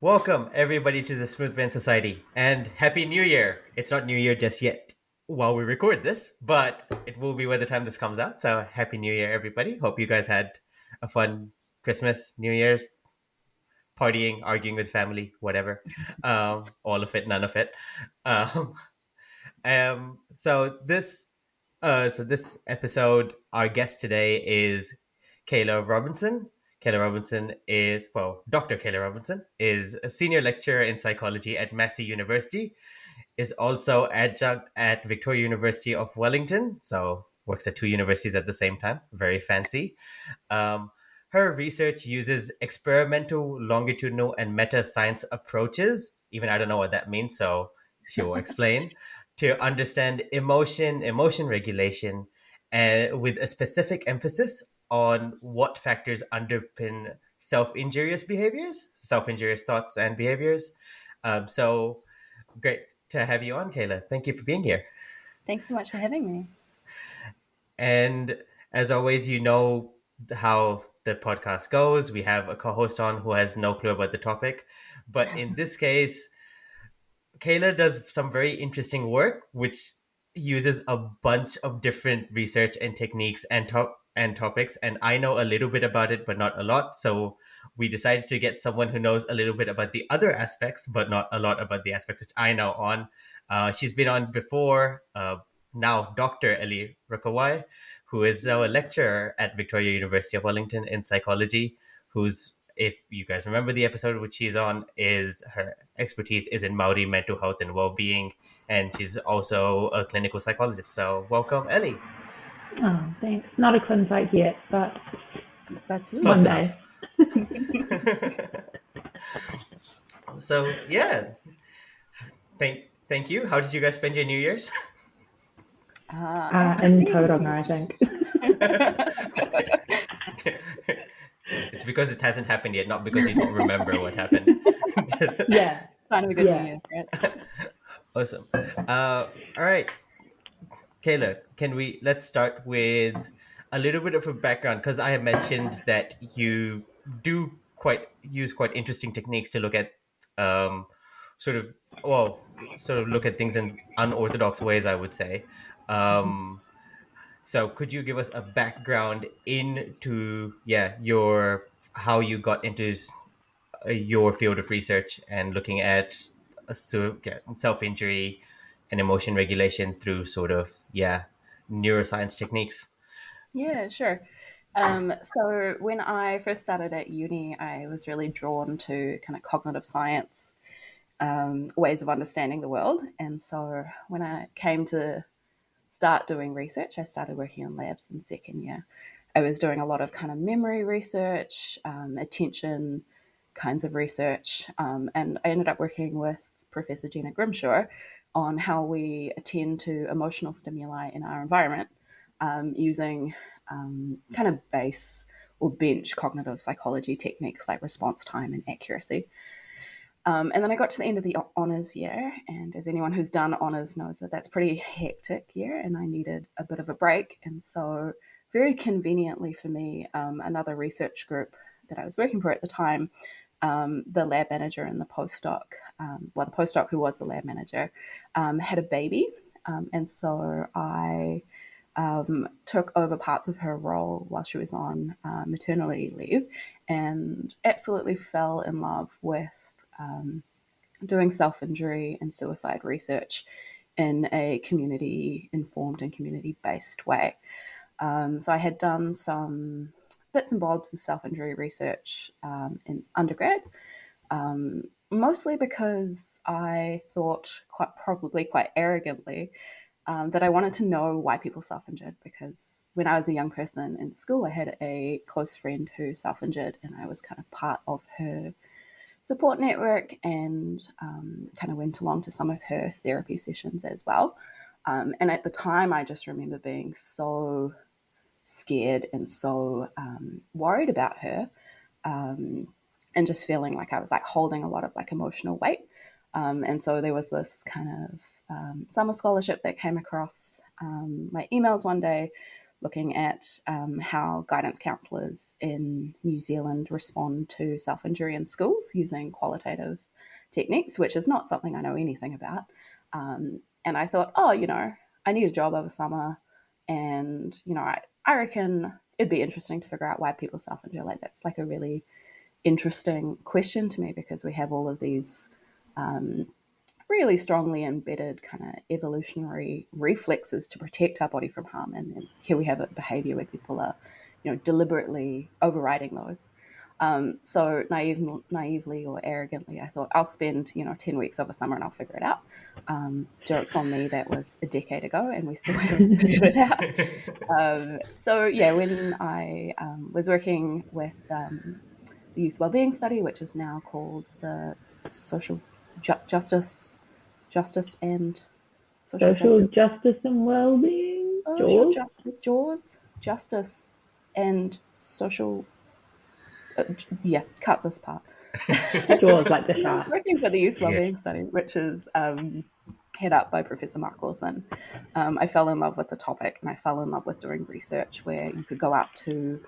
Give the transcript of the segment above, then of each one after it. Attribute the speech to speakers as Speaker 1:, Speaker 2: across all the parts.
Speaker 1: Welcome, everybody, to the Smooth Brain Society, and Happy New Year! It's not New Year just yet while we record this, but it will be by the time this comes out. So, Happy New Year, everybody. Hope you guys had a fun Christmas, New Year, partying, arguing with family, whatever. All of it, none of it. Um, so this episode, our guest today is Kealagh Robinson. Kealagh Robinson is, Dr. Kealagh Robinson is a senior lecturer in psychology at Massey University, is also adjunct at Victoria University of Wellington, so works at two universities at the same time. Very fancy. Um, Her research uses experimental, longitudinal, and meta science approaches. Even I don't know what that means, so she will explain to understand emotion regulation, and with a specific emphasis on what factors underpin self-injurious thoughts and behaviors. So great to have you on, Kealagh. Thank you for being here.
Speaker 2: Thanks so much for having me.
Speaker 1: And as always, you know how the podcast goes. We have a co-host on who has no clue about the topic. But in this case, Kealagh does some very interesting work, which uses a bunch of different research and techniques and topics. And I know a little bit about it, but not a lot. So we decided to get someone who knows a little bit about the other aspects, but not a lot about the aspects which I know on. She's been on before. Now, Dr. Ellie Rakawai, who is now a lecturer at Victoria University of Wellington in psychology, who's, if you guys remember the episode which she's on, is her expertise is in Maori mental health and well-being, and she's also a clinical psychologist. So welcome, Ellie.
Speaker 3: Oh, thanks. Not a clin psych yet, but
Speaker 2: That's
Speaker 1: Close
Speaker 3: one
Speaker 1: enough.
Speaker 3: day.
Speaker 1: So yeah, thank you. How did you guys spend your New Year's?
Speaker 3: In Tauranga, I think.
Speaker 1: It's because it hasn't happened yet, not because you don't remember what happened.
Speaker 3: Yeah.
Speaker 2: Sign of a good New Year's, right?
Speaker 1: Awesome. All right, Kealagh, let's start with a little bit of a background, because I have mentioned that you do use quite interesting techniques to look at um, sort of sort of look at things in unorthodox ways, I would say. So could you give us a background into your how you got into your field of research and looking at self-injury and emotion regulation through sort of neuroscience techniques?
Speaker 2: Yeah, sure. So when I first started at uni, I was really drawn to kind of cognitive science ways of understanding the world. And so when I came to start doing research, I started working in labs in second year. I was doing a lot of kind of memory research, attention kinds of research, and I ended up working with Professor Gina Grimshaw on how we attend to emotional stimuli in our environment using kind of base or bench cognitive psychology techniques like response time and accuracy. And then I got to the end of the honours year, and as anyone who's done honours knows that that's a pretty hectic year, and I needed a bit of a break. And so, very conveniently for me, another research group that I was working for at the time, the lab manager and the postdoc, the postdoc who was the lab manager, had a baby. And so I took over parts of her role while she was on maternity leave, and absolutely fell in love with doing self-injury and suicide research in a community-informed and community-based way. So I had done some bits and bobs of self-injury research in undergrad, mostly because I thought quite arrogantly that I wanted to know why people self-injured, because when I was a young person in school, I had a close friend who self-injured, and I was kind of part of her support network and kind of went along to some of her therapy sessions as well. And at the time, I just remember being so scared and so worried about her, and just feeling like I was like holding a lot of like emotional weight. And so there was this kind of summer scholarship that came across my emails one day looking at how guidance counsellors in New Zealand respond to self-injury in schools using qualitative techniques, which is not something I know anything about. And I thought, oh, I need a job over summer, and I reckon it'd be interesting to figure out why people self-injure. Like, that's like a really interesting question to me, because we have all of these really strongly embedded kind of evolutionary reflexes to protect our body from harm, and then here we have a behavior where people are deliberately overriding those. So naively or arrogantly, I thought I'll spend 10 weeks over summer and I'll figure it out. Jokes on me, that was a decade ago and we still haven't figured it out. So yeah, when I was working with the youth wellbeing study, which is now called the social justice and social
Speaker 3: Social
Speaker 2: justice
Speaker 3: justice and well-being.
Speaker 2: social
Speaker 3: Jaws.
Speaker 2: justice and social yeah, cut this part.
Speaker 3: Jaws like the shark.
Speaker 2: Working for the youth
Speaker 1: Yeah.
Speaker 2: wellbeing study, which is head up by Professor Mark Wilson, I fell in love with the topic, and I fell in love with doing research where you could go out to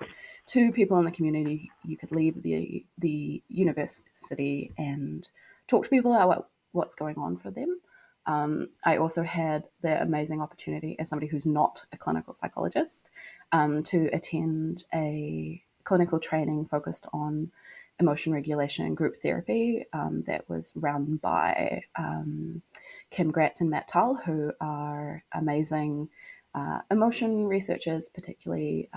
Speaker 2: people in the community. You could leave the university and talk to people about what's going on for them. I also had the amazing opportunity, as somebody who's not a clinical psychologist, to attend a clinical training focused on emotion regulation and group therapy that was run by Kim Gratz and Matt Tull, who are amazing emotion researchers, particularly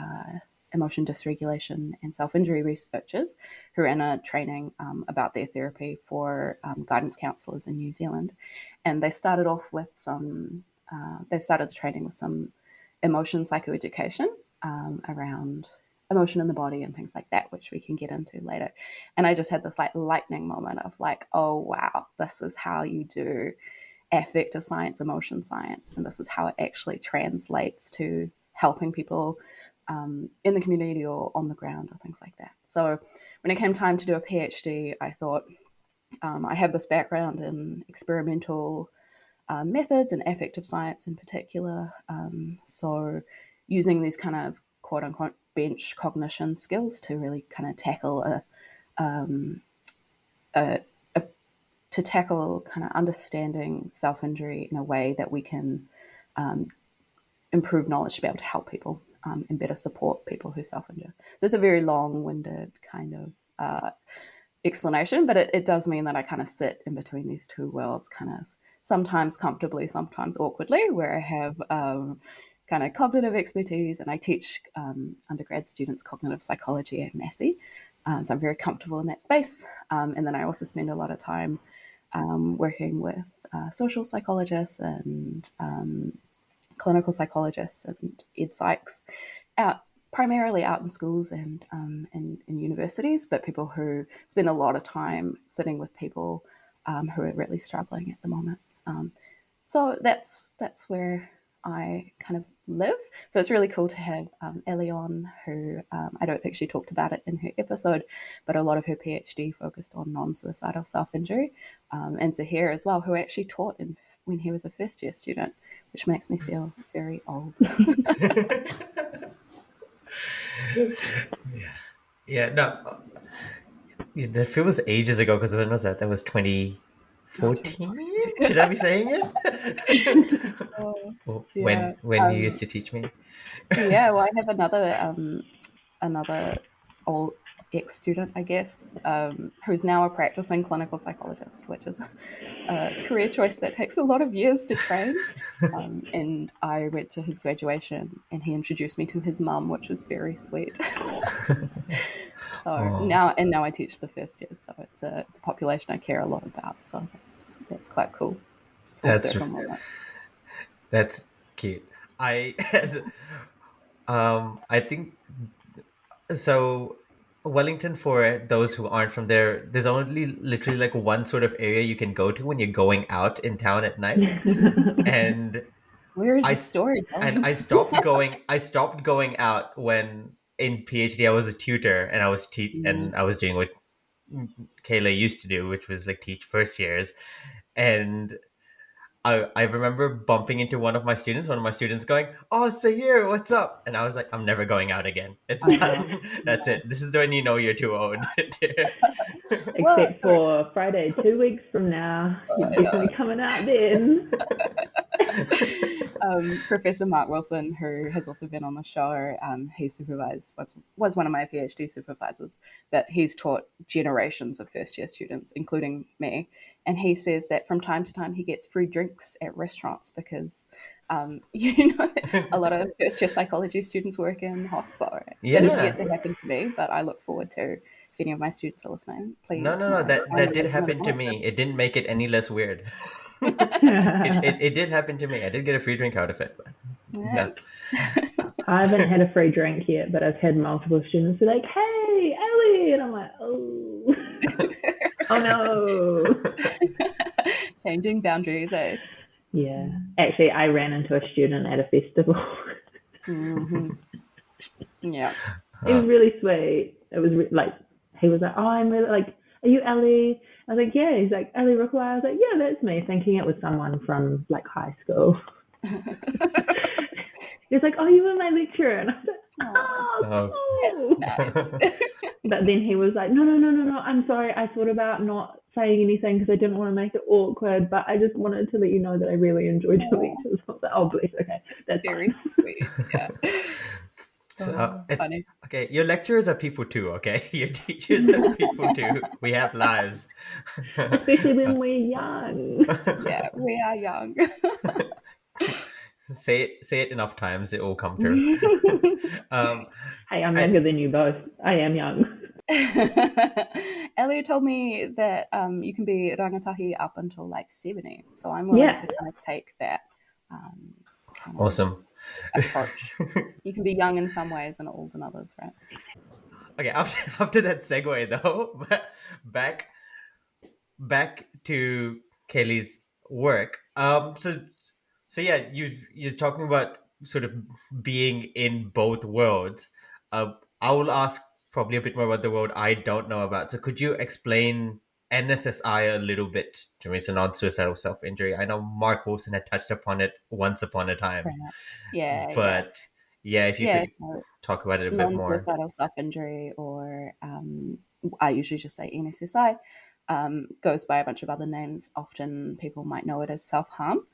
Speaker 2: emotion dysregulation and self-injury researchers, who ran a training about their therapy for guidance counsellors in New Zealand. And they started off with they started the training with some emotion psychoeducation around emotion in the body and things like that, which we can get into later. And I just had this like lightning moment of like, oh wow, this is how you do affective science, emotion science, and this is how it actually translates to helping people in the community or on the ground or things like that. So when it came time to do a PhD, I thought I have this background in experimental methods and affective science in particular. So using these kind of quote unquote bench cognition skills to really kind of tackle to tackle kind of understanding self-injury in a way that we can improve knowledge to be able to help people and better support people who self-injure. So it's a very long-winded kind of explanation, but it does mean that I kind of sit in between these two worlds, kind of sometimes comfortably, sometimes awkwardly, where I have kind of cognitive expertise, and I teach undergrad students cognitive psychology at Massey. So I'm very comfortable in that space. And then I also spend a lot of time working with social psychologists and clinical psychologists and ed psychs primarily out in schools and in universities, but people who spend a lot of time sitting with people who are really struggling at the moment. So that's where I kind of live. So it's really cool to have Ellie on, who I don't think she talked about it in her episode, but a lot of her PhD focused on non-suicidal self-injury, and Zahir as well, who actually taught when he was a first-year student, which makes me feel very old.
Speaker 1: Yeah, no, the film was ages ago, because when was that? That was
Speaker 2: Oh, for
Speaker 1: 2014?
Speaker 2: fuck's sake.
Speaker 1: Should I be saying it?
Speaker 2: Oh,
Speaker 1: Well,
Speaker 2: yeah.
Speaker 1: when you used to teach me.
Speaker 2: Yeah, well, I have another old ex student, I guess, who's now a practicing clinical psychologist, which is a career choice that takes a lot of years to train. And I went to his graduation, and he introduced me to his mum, which was very sweet. So
Speaker 1: Oh,
Speaker 2: now I teach the first years, so it's a population I care a lot about. So that's quite cool. Full
Speaker 1: that's
Speaker 2: circle moment.
Speaker 1: that's cute. I I think so. Wellington, for those who aren't from there, there's only literally like one sort of area you can go to when you're going out in town at night, and
Speaker 2: Where is
Speaker 1: I
Speaker 2: the
Speaker 1: s-
Speaker 2: story
Speaker 1: and
Speaker 2: going?
Speaker 1: I stopped going. I stopped going out when in PhD I was a tutor, and I was doing what Kayla used to do, which was like teach first years, and I remember bumping into one of my students going, "Oh, Sahir, what's up?" And I was like, "I'm never going out again. It's
Speaker 2: I know.
Speaker 1: done. That's it. This is when you know you're too old."
Speaker 2: Well,
Speaker 3: Except for Friday, 2 weeks from now. You're
Speaker 2: I know.
Speaker 3: definitely coming out then.
Speaker 2: Professor Mark Wilson, who has also been on the show, he was one of my PhD supervisors, but he's taught generations of first year students, including me. And he says that from time to time he gets free drinks at restaurants because, a lot of first year psychology students work in hospital. Right? That has
Speaker 1: Yeah.
Speaker 2: yet to happen to me, but I look forward to. If any of my students are listening,
Speaker 1: No,
Speaker 2: please,
Speaker 1: no, no. That did
Speaker 2: recommendation
Speaker 1: happen to me. It didn't make it any less weird. It did happen to me. I did get a free drink out of it. But no.
Speaker 2: Yes.
Speaker 3: I haven't had a free drink yet, but I've had multiple students be like, "Hey, Ellie," and I'm like, "Oh, oh no."
Speaker 2: Changing boundaries, eh?
Speaker 3: Yeah, actually, I ran into a student at a festival.
Speaker 2: Hmm. Yeah.
Speaker 3: He was really sweet. It was like he was like, "Oh, I'm really like, are you Ellie?" I was like, "Yeah." He's like, "Ellie Rookway." I was like, "Yeah, that's me," thinking it was someone from like high school. He was like, "Oh, you were my lecturer," and I was like,
Speaker 2: Oh,
Speaker 1: Oh.
Speaker 3: "Oh,
Speaker 2: that's
Speaker 3: cool."
Speaker 2: nice.
Speaker 3: But then he was like, "No, no, no, no, no. I'm sorry. I thought about not saying anything because I didn't want to make it awkward, but I just wanted to let you know that I really enjoyed your
Speaker 2: Oh,
Speaker 3: lectures." I was like, "Oh, bless. Okay,
Speaker 2: that's
Speaker 3: that's
Speaker 2: very
Speaker 3: fine."
Speaker 2: sweet. Yeah.
Speaker 1: So it's
Speaker 2: Funny.
Speaker 1: okay. Your lecturers are people too. Okay, your teachers are people too. We have lives.
Speaker 3: Especially when we're young.
Speaker 2: Yeah, we are young.
Speaker 1: Say it enough times, it will come through. um,
Speaker 3: Hey, I'm
Speaker 1: I
Speaker 3: younger than you both. I am young.
Speaker 2: Elliot told me that you can be rangatahi up until like 70. So I'm willing
Speaker 3: Yeah.
Speaker 2: to kind of take that um, kind of
Speaker 1: awesome.
Speaker 2: approach. You can be young in some ways and old in others, right?
Speaker 1: Okay, after that segue though, back back to Kelly's work. So yeah, you're talking about sort of being in both worlds. I will ask probably a bit more about the world I don't know about. So could you explain NSSI a little bit to me? So non-suicidal self-injury. I know Mark Wilson had touched upon it once upon a time,
Speaker 2: Right. Yeah, yeah.
Speaker 1: but yeah, if you
Speaker 2: Yeah,
Speaker 1: could
Speaker 2: so
Speaker 1: talk about it a bit more.
Speaker 2: non-suicidal self-injury, or I usually just say NSSI, goes by a bunch of other names. Often people might know it as self-harm.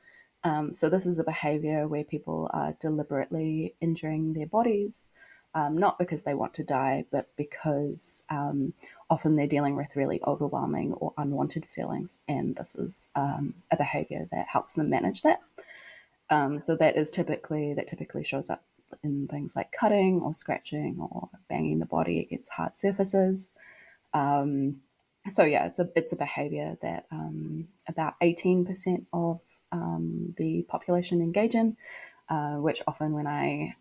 Speaker 2: So this is a behavior where people are deliberately injuring their bodies, not because they want to die, but because often they're dealing with really overwhelming or unwanted feelings, and this is a behavior that helps them manage that. So that typically shows up in things like cutting or scratching or banging the body against hard surfaces. So yeah, it's a behaviour that about 18% of the population engage in. Which often, when I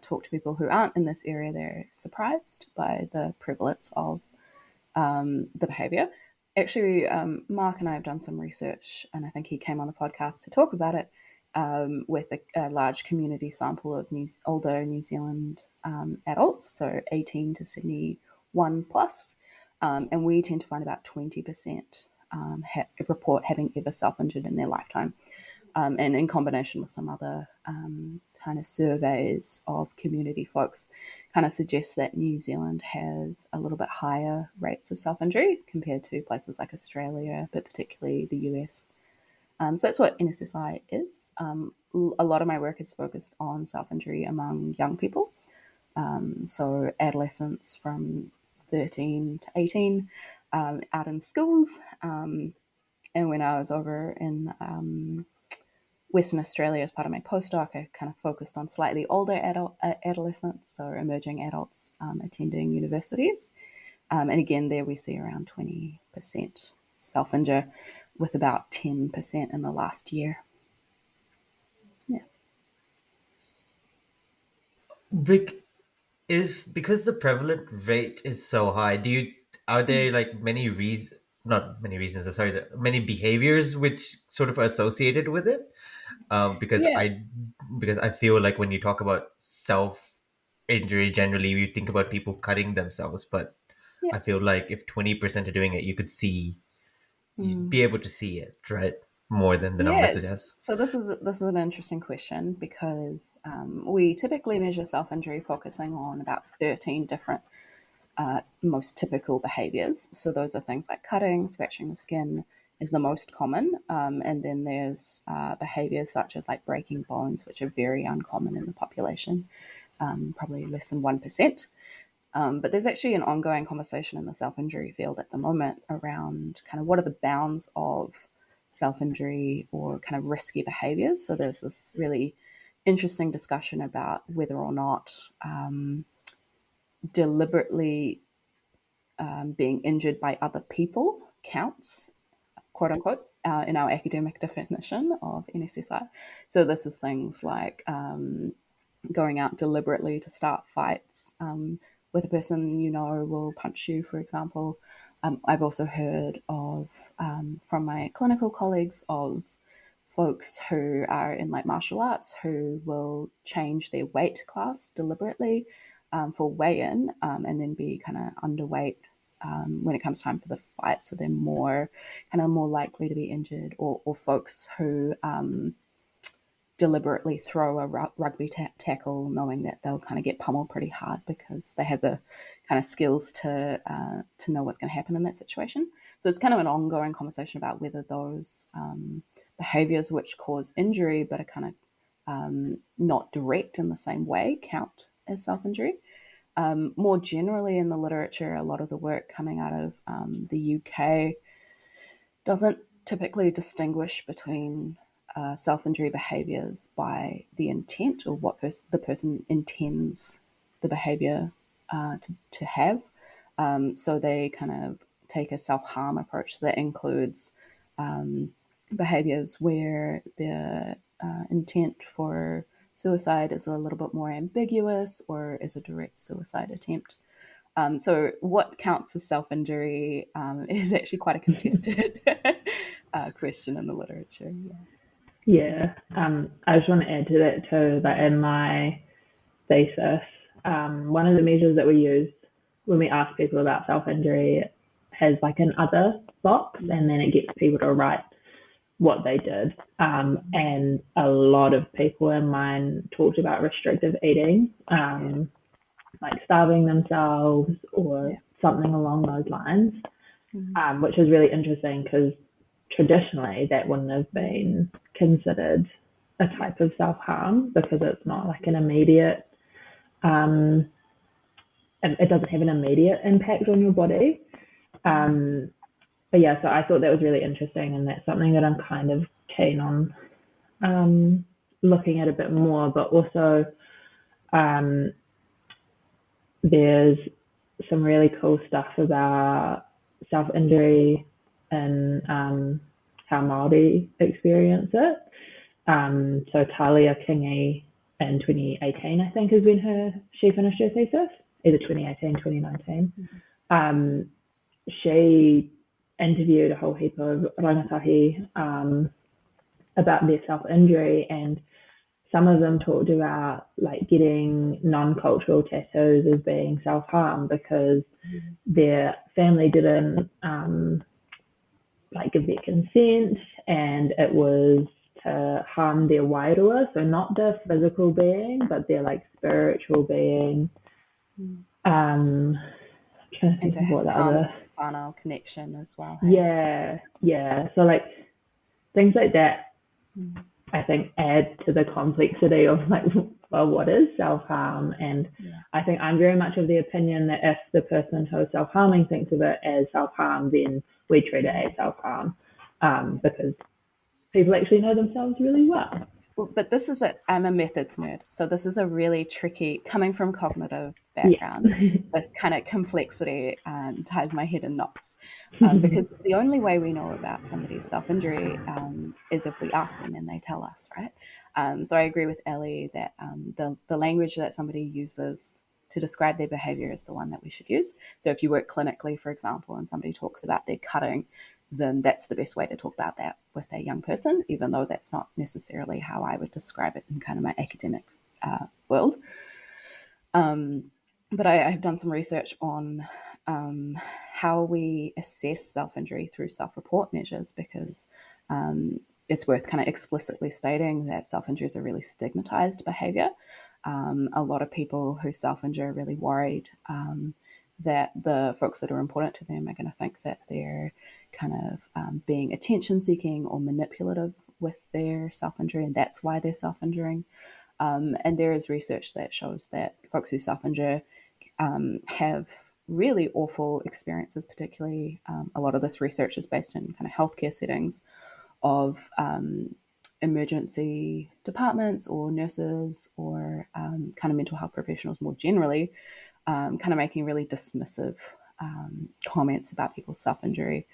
Speaker 2: talk to people who aren't in this area, they're surprised by the prevalence of the behaviour. Actually, Mark and I have done some research, and I think he came on the podcast to talk about it with a large community sample of older New Zealand adults, so 18 to 71 plus. And we tend to find about 20% report having ever self injured in their lifetime. And in combination with some other kind of surveys of community folks, kind of suggests that New Zealand has a little bit higher rates of self injury compared to places like Australia, but particularly the US. So that's what NSSI is. A lot of my work is focused on self injury among young people, so adolescents from 13 to 18, out in schools. And when I was over in Western Australia as part of my postdoc, I kind of focused on slightly older adolescents, so emerging adults attending universities. And again, there we see around 20% self injure, with about 10% in the last year. Yeah.
Speaker 1: Big is because the prevalent rate is so high. Are there like many reasons? Not many reasons. Sorry, many behaviors which sort of are associated with it. Because
Speaker 2: Yeah.
Speaker 1: I feel like when you talk about self injury, generally we think about people cutting themselves. But
Speaker 2: Yeah.
Speaker 1: I feel like if 20% are doing it, you'd be able to see it, right? more than the number
Speaker 2: Yes.
Speaker 1: suggests?
Speaker 2: So this is an interesting question because we typically measure self-injury focusing on about 13 different most typical behaviors. So those are things like cutting, scratching the skin is the most common. And then there's behaviors such as like breaking bones, which are very uncommon in the population, probably less than 1%. But there's actually an ongoing conversation in the self injury field at the moment around kind of what are the bounds of self injury or kind of risky behaviors. So there's this really interesting discussion about whether or not deliberately being injured by other people counts, quote unquote, in our academic definition of NSSI. So this is things like going out deliberately to start fights with a person you know will punch you, for example. I've also heard of, from my clinical colleagues, of folks who are in like martial arts who will change their weight class deliberately for weigh-in and then be kind of underweight when it comes time for the fight, so they're more likely to be injured, or folks who deliberately throw a rugby tackle knowing that they'll kind of get pummeled pretty hard because they have the kind of skills to know what's going to happen in that situation. So it's kind of an ongoing conversation about whether those behaviors which cause injury but are kind of not direct in the same way count as self-injury. More generally in the literature, a lot of the work coming out of the UK doesn't typically distinguish between self-injury behaviors by the intent or what the person intends the behavior to have. So they kind of take a self-harm approach that includes behaviors where the intent for suicide is a little bit more ambiguous or is a direct suicide attempt. So what counts as self-injury is actually quite a contested question in the literature. Yeah.
Speaker 3: Yeah. I just want to add to that too, that in my thesis, one of the measures that we use when we ask people about self-injury has like an other box, and then it gets people to write what they did. And a lot of people in mine talked about restrictive eating, like starving themselves or something along those lines, which is really interesting because traditionally that wouldn't have been considered a type of self-harm because it's not like an immediate, it doesn't have an immediate impact on your body. But yeah, so I thought that was really interesting, and that's something that I'm kind of keen on looking at a bit more. But also, there's some really cool stuff about self-injury and how Māori experience it. So Talia Kingi in 2018, I think, has been she finished her thesis, either 2018, 2019. She interviewed a whole heap of rangatahi about their self-injury, and some of them talked about like getting non-cultural tattoos as being self-harm because their family didn't like give their consent, and it was to harm their wairua, so not their physical being, but their like spiritual being. Trying to
Speaker 2: And
Speaker 3: think
Speaker 2: to
Speaker 3: of what the
Speaker 2: harm
Speaker 3: other.
Speaker 2: the whānau connection as well.
Speaker 3: Hey? Yeah. So like things like that, I think add to the complexity of like, well, what is self-harm? And I think I'm very much of the opinion that if the person who's self-harming thinks of it as self-harm, then we treat it as self-harm because people actually know themselves really well.
Speaker 2: Well, but I'm a methods nerd, so this is a really tricky, coming from cognitive
Speaker 3: Yeah.
Speaker 2: background, this kind of complexity ties my head in knots. Because the only way we know about somebody's self-injury is if we ask them and they tell us, right? So I agree with Ellie that the language that somebody uses to describe their behavior is the one that we should use. So if you work clinically, for example, and somebody talks about their cutting, then that's the best way to talk about that with a young person, even though that's not necessarily how I would describe it in kind of my academic world. But I have done some research on how we assess self-injury through self-report measures because it's worth kind of explicitly stating that self-injury is a really stigmatized behavior. A lot of people who self-injure are really worried that the folks that are important to them are going to think that they're kind of being attention-seeking or manipulative with their self-injury, and that's why they're self-injuring. And there is research that shows that folks who self-injure have really awful experiences, particularly a lot of this research is based in kind of healthcare settings of emergency departments or nurses or kind of mental health professionals more generally, kind of making really dismissive comments about people's self-injury.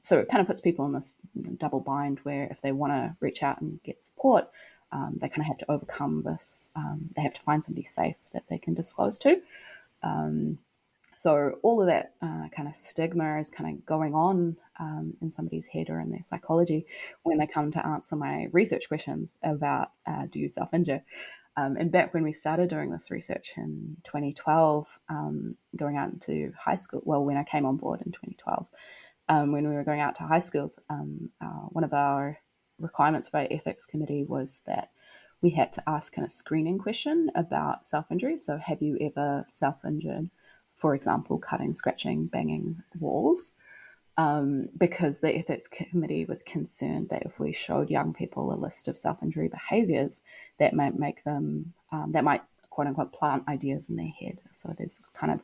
Speaker 2: So it kind of puts people in this double bind where if they want to reach out and get support, they kind of have to overcome this. They have to find somebody safe that they can disclose to. So all of that kind of stigma is kind of going on in somebody's head or in their psychology when they come to answer my research questions about do you self-injure. And back when we started doing this research in 2012, going out into high school, well, when I came on board in 2012, when we were going out to high schools, one of our requirements of our ethics committee was that we had to ask a screening question about self-injury. So have you ever self-injured? For example, cutting, scratching, banging walls, because the ethics committee was concerned that if we showed young people a list of self-injury behaviours, that might make them, that might quote unquote plant ideas in their head. So there's kind of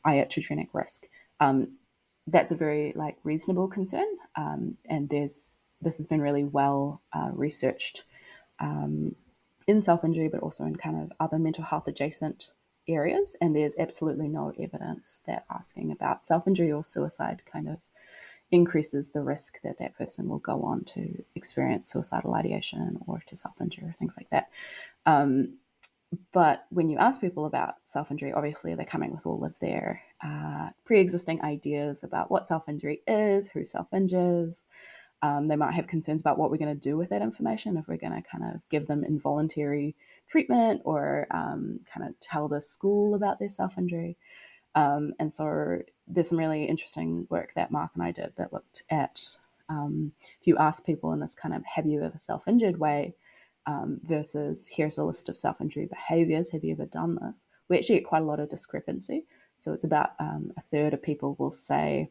Speaker 2: iatrogenic risk. That's a very reasonable concern, and this has been really well researched in self-injury, but also in kind of other mental health adjacent areas. And there's absolutely no evidence that asking about self-injury or suicide kind of increases the risk that that person will go on to experience suicidal ideation or to self-injure, things like that. But when you ask people about self-injury, obviously they're coming with all of their pre-existing ideas about what self-injury is, who self-injures. They might have concerns about what we're going to do with that information, if we're going to kind of give them involuntary treatment or kind of tell the school about their self-injury. And so there's some really interesting work that Mark and I did that looked at if you ask people in this kind of have you ever self-injured way versus here's a list of self-injury behaviors, have you ever done this? We actually get quite a lot of discrepancy. So it's about a third of people will say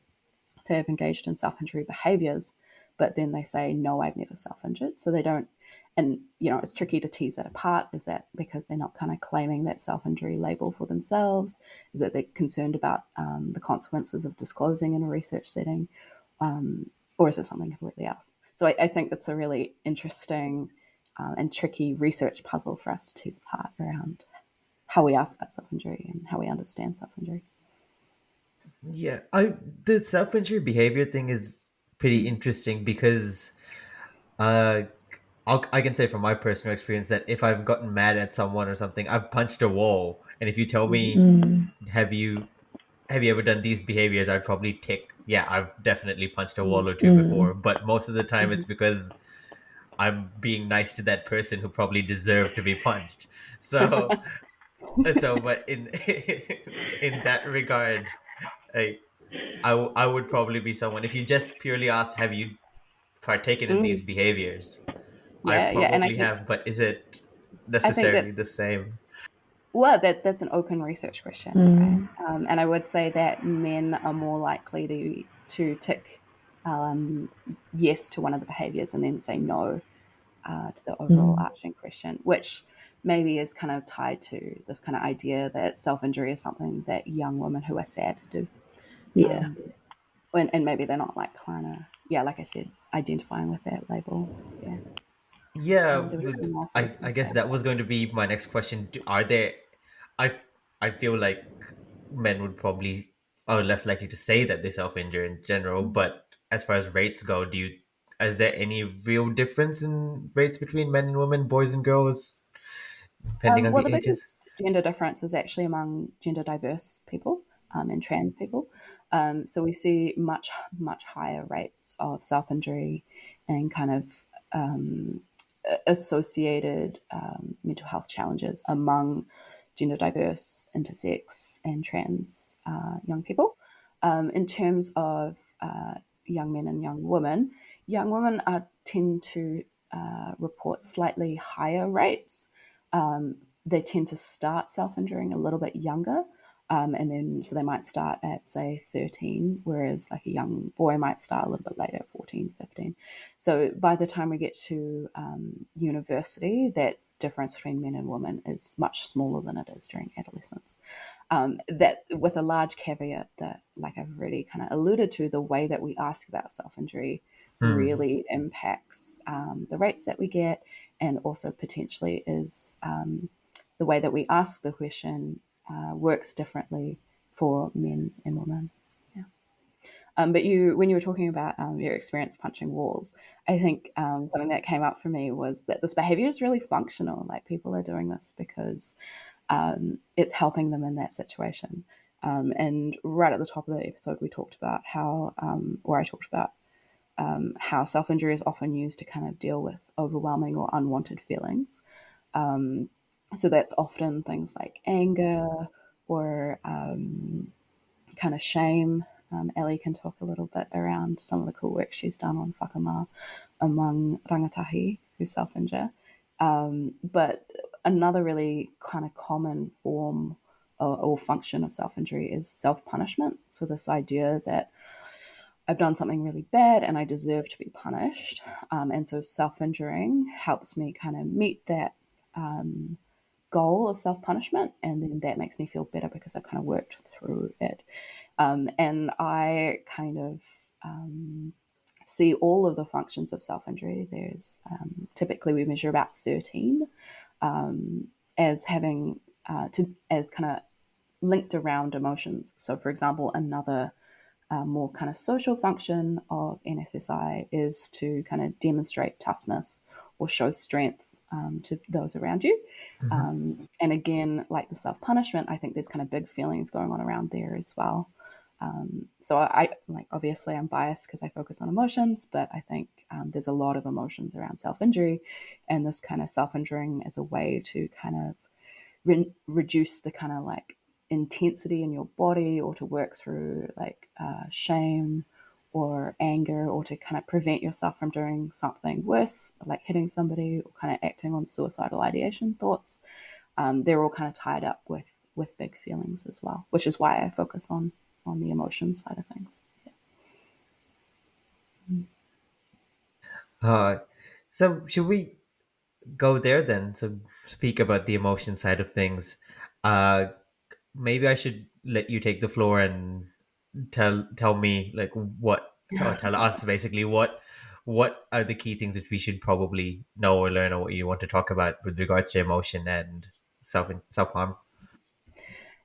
Speaker 2: they have engaged in self-injury behaviors, but then they say, no, I've never self-injured. So they don't, and it's tricky to tease that apart. Is that because they're not kind of claiming that self-injury label for themselves? Is that they're concerned about the consequences of disclosing in a research setting? Or is it something completely else? So I think that's a really interesting and tricky research puzzle for us to tease apart around how we ask about self-injury and how we understand self-injury.
Speaker 1: Yeah, the self-injury behavior thing is pretty interesting because uh I can say from my personal experience that if I've gotten mad at someone or something, I've punched a wall. And if you tell me, have you ever done these behaviors, I'd probably tick, yeah, I've definitely punched a wall or two before. But most of the time it's because I'm being nice to that person who probably deserved to be punched. So but in in that regard, I I would probably be someone, if you just purely asked, have you partaken in these
Speaker 2: Mm.
Speaker 1: behaviors? I
Speaker 2: Yeah, and
Speaker 1: probably have, but is it
Speaker 2: I think
Speaker 1: necessarily
Speaker 2: that's
Speaker 1: the same?
Speaker 2: well, that's an open research question, right? And I would say that men are more likely to tick yes to one of the behaviours and then say no to the overall arching question, which maybe is kind of tied to this kind of idea that self-injury is something that young women who are sad do.
Speaker 3: Yeah.
Speaker 2: Um, and maybe they're not kind of, yeah, like I said, identifying with that label. Yeah.
Speaker 1: Yeah,
Speaker 2: There was something else I was
Speaker 1: I
Speaker 2: going to
Speaker 1: guess
Speaker 2: say.
Speaker 1: that was going to be my next question. Are there? I I feel like men would probably are less likely to say that they self-injure in general, but as far as rates go, is there any real difference in rates between men and women, boys and girls, depending on
Speaker 2: Well,
Speaker 1: the
Speaker 2: the
Speaker 1: ages?
Speaker 2: biggest gender difference is actually among gender diverse people and trans people. So we see much, much higher rates of self injury and kind of associated mental health challenges among gender diverse, intersex, and trans young people. In terms of young men and young women, young women tend to report slightly higher rates. They tend to start self-injuring a little bit younger. And then, so they might start at, say, 13, whereas like a young boy might start a little bit later, 14, 15. So by the time we get to university, that difference between men and women is much smaller than it is during adolescence. That with a large caveat that, like I've already kind of alluded to, the way that we ask about self-injury
Speaker 1: Hmm.
Speaker 2: really impacts the rates that we get, and also potentially is the way that we ask the question works differently for men and women. Yeah. But when you were talking about your experience punching walls, I think something that came up for me was that this behavior is really functional. Like people are doing this because it's helping them in that situation. And right at the top of the episode, we talked about how, or I talked about how self injury is often used to kind of deal with overwhelming or unwanted feelings. So that's often things like anger or kind of shame. Ellie can talk a little bit around some of the cool work she's done on whakama among rangatahi who self-injure. But another really kind of common form or function of self-injury is self-punishment. So this idea that I've done something really bad and I deserve to be punished. And so self-injuring helps me kind of meet that goal of self punishment, and then that makes me feel better because I've kind of worked through it. And I kind of see all of the functions of self injury. There's typically we measure about 13 as having as kind of linked around emotions. So, for example, another more kind of social function of NSSI is to kind of demonstrate toughness or show strength to those around you.
Speaker 1: Hmm.
Speaker 2: And again, like the self punishment, I think there's kind of big feelings going on around there as well. So I like obviously I'm biased because I focus on emotions, but I think there's a lot of emotions around self injury, and this kind of self injuring as a way to kind of reduce the kind of like intensity in your body, or to work through like shame or anger, or to kind of prevent yourself from doing something worse, like hitting somebody or kind of acting on suicidal ideation thoughts. They're all kind of tied up with big feelings as well, which is why I focus on the emotion side of things.
Speaker 1: Uh, so should we go there then? So speak about the emotion side of things. Uh, Maybe I should let you take the floor and tell me like what, or tell us basically what are the key things which we should probably know or learn, or what you want to talk about with regards to emotion and self harm.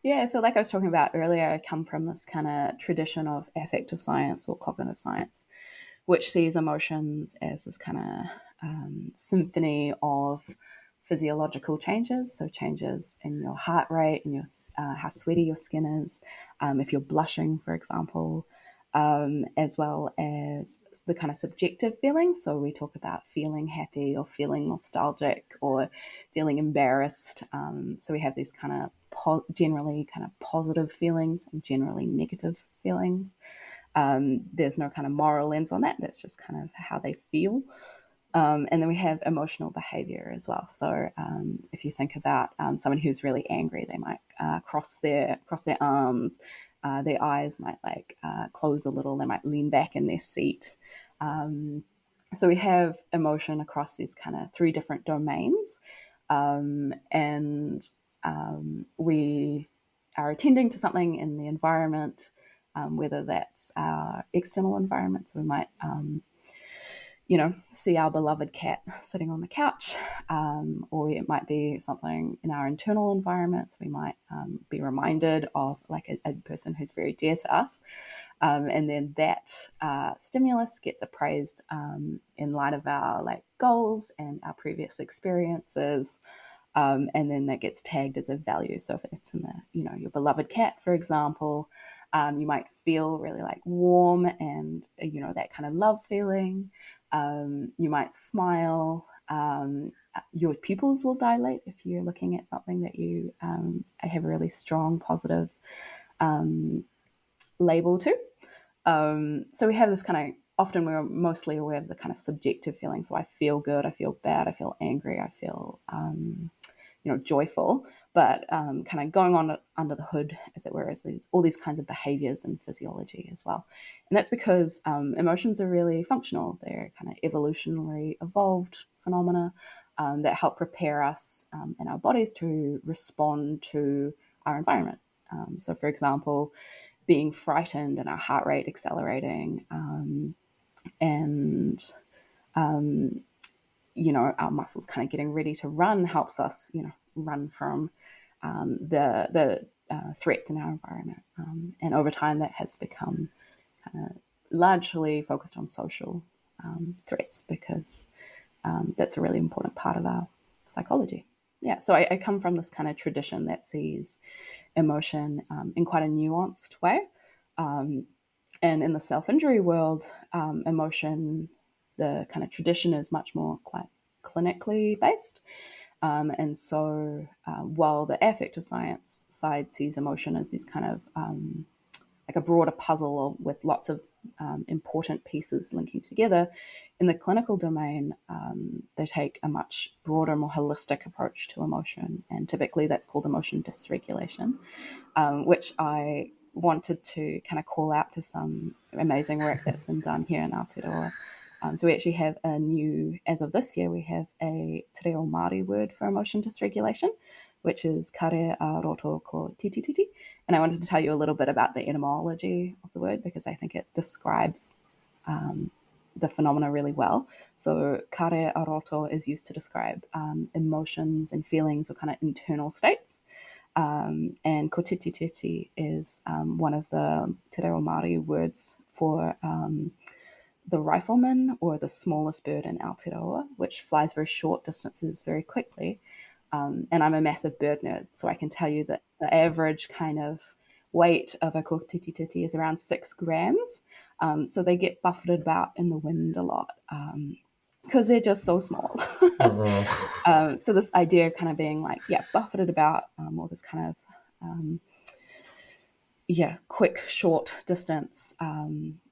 Speaker 2: Yeah, so like I was talking about earlier, I come from this kind of tradition of affective science or cognitive science, which sees emotions as this kind of symphony of physiological changes. So changes in your heart rate and your how sweaty your skin is, if you're blushing, for example, as well as the kind of subjective feelings. So we talk about feeling happy or feeling nostalgic or feeling embarrassed. So we have these kind of generally kind of positive feelings and generally negative feelings. There's no kind of moral lens on that. That's just kind of how they feel. And then we have emotional behavior as well. So if you think about someone who's really angry, they might cross their arms. Their eyes might like close a little. They might lean back in their seat. So we have emotion across these kind of three different domains, and we are attending to something in the environment, whether that's our external environment. So we might see our beloved cat sitting on the couch, or it might be something in our internal environments. We might be reminded of like a person who's very dear to us, and then that stimulus gets appraised in light of our like goals and our previous experiences. And then that gets tagged as a value. So if it's in the, your beloved cat, for example, you might feel really like warm and, that kind of love feeling. You might smile. Your pupils will dilate if you're looking at something that you have a really strong positive label to. So we have this kind of often we're mostly aware of the kind of subjective feelings. So I feel good, I feel bad, I feel angry, I feel joyful, but kind of going on under the hood, as it were, is all these kinds of behaviors and physiology as well. And that's because emotions are really functional. They're kind of evolutionarily evolved phenomena that help prepare us and our bodies to respond to our environment. So, for example, being frightened and our heart rate accelerating, and our muscles kind of getting ready to run helps us, run from the threats in our environment. And over time, that has become kind of largely focused on social threats because that's a really important part of our psychology. Yeah, so I come from this kind of tradition that sees emotion in quite a nuanced way. And in the self-injury world, emotion, the kind of tradition is much more clinically based. And so while the affective science side sees emotion as these kind of like a broader puzzle with lots of important pieces linking together, in the clinical domain, they take a much broader, more holistic approach to emotion. And typically that's called emotion dysregulation, which I wanted to kind of call out to some amazing work that's been done here in Aotearoa. So we actually have as of this year, we have a Te Reo Māori word for emotion dysregulation, which is kare a roto ko titi titi. And I wanted to tell you a little bit about the etymology of the word because I think it describes the phenomena really well. So kare a roto is used to describe emotions and feelings or kind of internal states. And ko titi titi is one of the Te Reo Māori words for the rifleman or the smallest bird in Aotearoa, which flies very short distances very quickly. And I'm a massive bird nerd, so I can tell you that the average kind of weight of a ko titi titi is around 6 grams. So they get buffeted about in the wind a lot because they're just so small. So this idea of kind of being like, buffeted about, or this kind of quick, short distance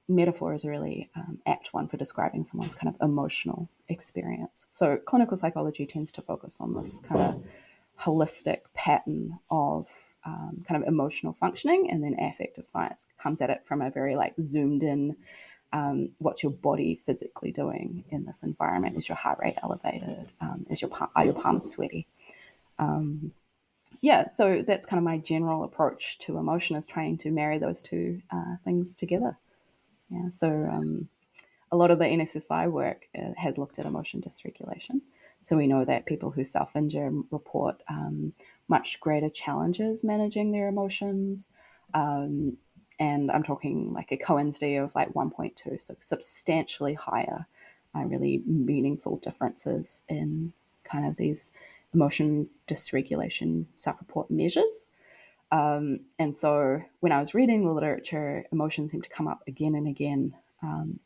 Speaker 2: metaphor is a really apt one for describing someone's kind of emotional experience. So clinical psychology tends to focus on this kind of holistic pattern of kind of emotional functioning, and then affective science comes at it from a very like zoomed in. What's your body physically doing in this environment? Is your heart rate elevated? Are your palms sweaty? So that's kind of my general approach to emotion, is trying to marry those two things together. Yeah, so a lot of the NSSI work has looked at emotion dysregulation. So we know that people who self-injure report much greater challenges managing their emotions. And I'm talking like a Cohen's d of like 1.2, so substantially higher, really meaningful differences in kind of these emotion dysregulation self-report measures. And so when I was reading the literature, emotions seem to come up again and again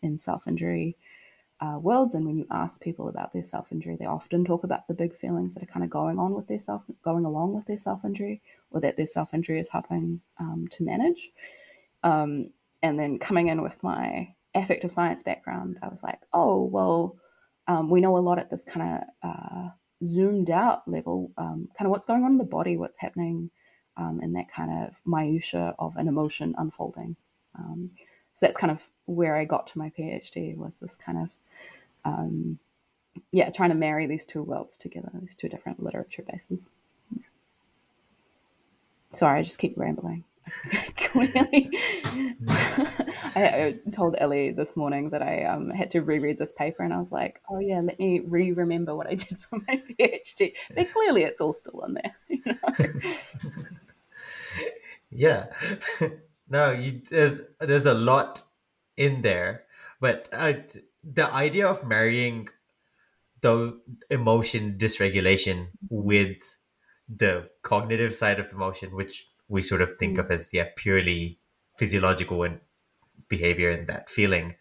Speaker 2: in self-injury worlds. And when you ask people about their self-injury, they often talk about the big feelings that are kind of going along with their self-injury, or that their self-injury is helping to manage. And then coming in with my affective science background, I was like, oh, well, we know a lot at this kind of zoomed out level, kind of what's going on in the body, what's happening in that kind of minutia of an emotion unfolding. So that's kind of where I got to my PhD, was this kind of, trying to marry these two worlds together, these two different literature bases. Sorry, I just keep rambling. Clearly, I told Ellie this morning that I had to reread this paper, and I was like, "Oh yeah, let me remember what I did for my PhD." But clearly, it's all still in there.
Speaker 1: Yeah. No, there's a lot in there, but the idea of marrying the emotion dysregulation with the cognitive side of emotion, which we sort of think
Speaker 2: Mm.
Speaker 1: of as purely physiological and behavior and that feeling.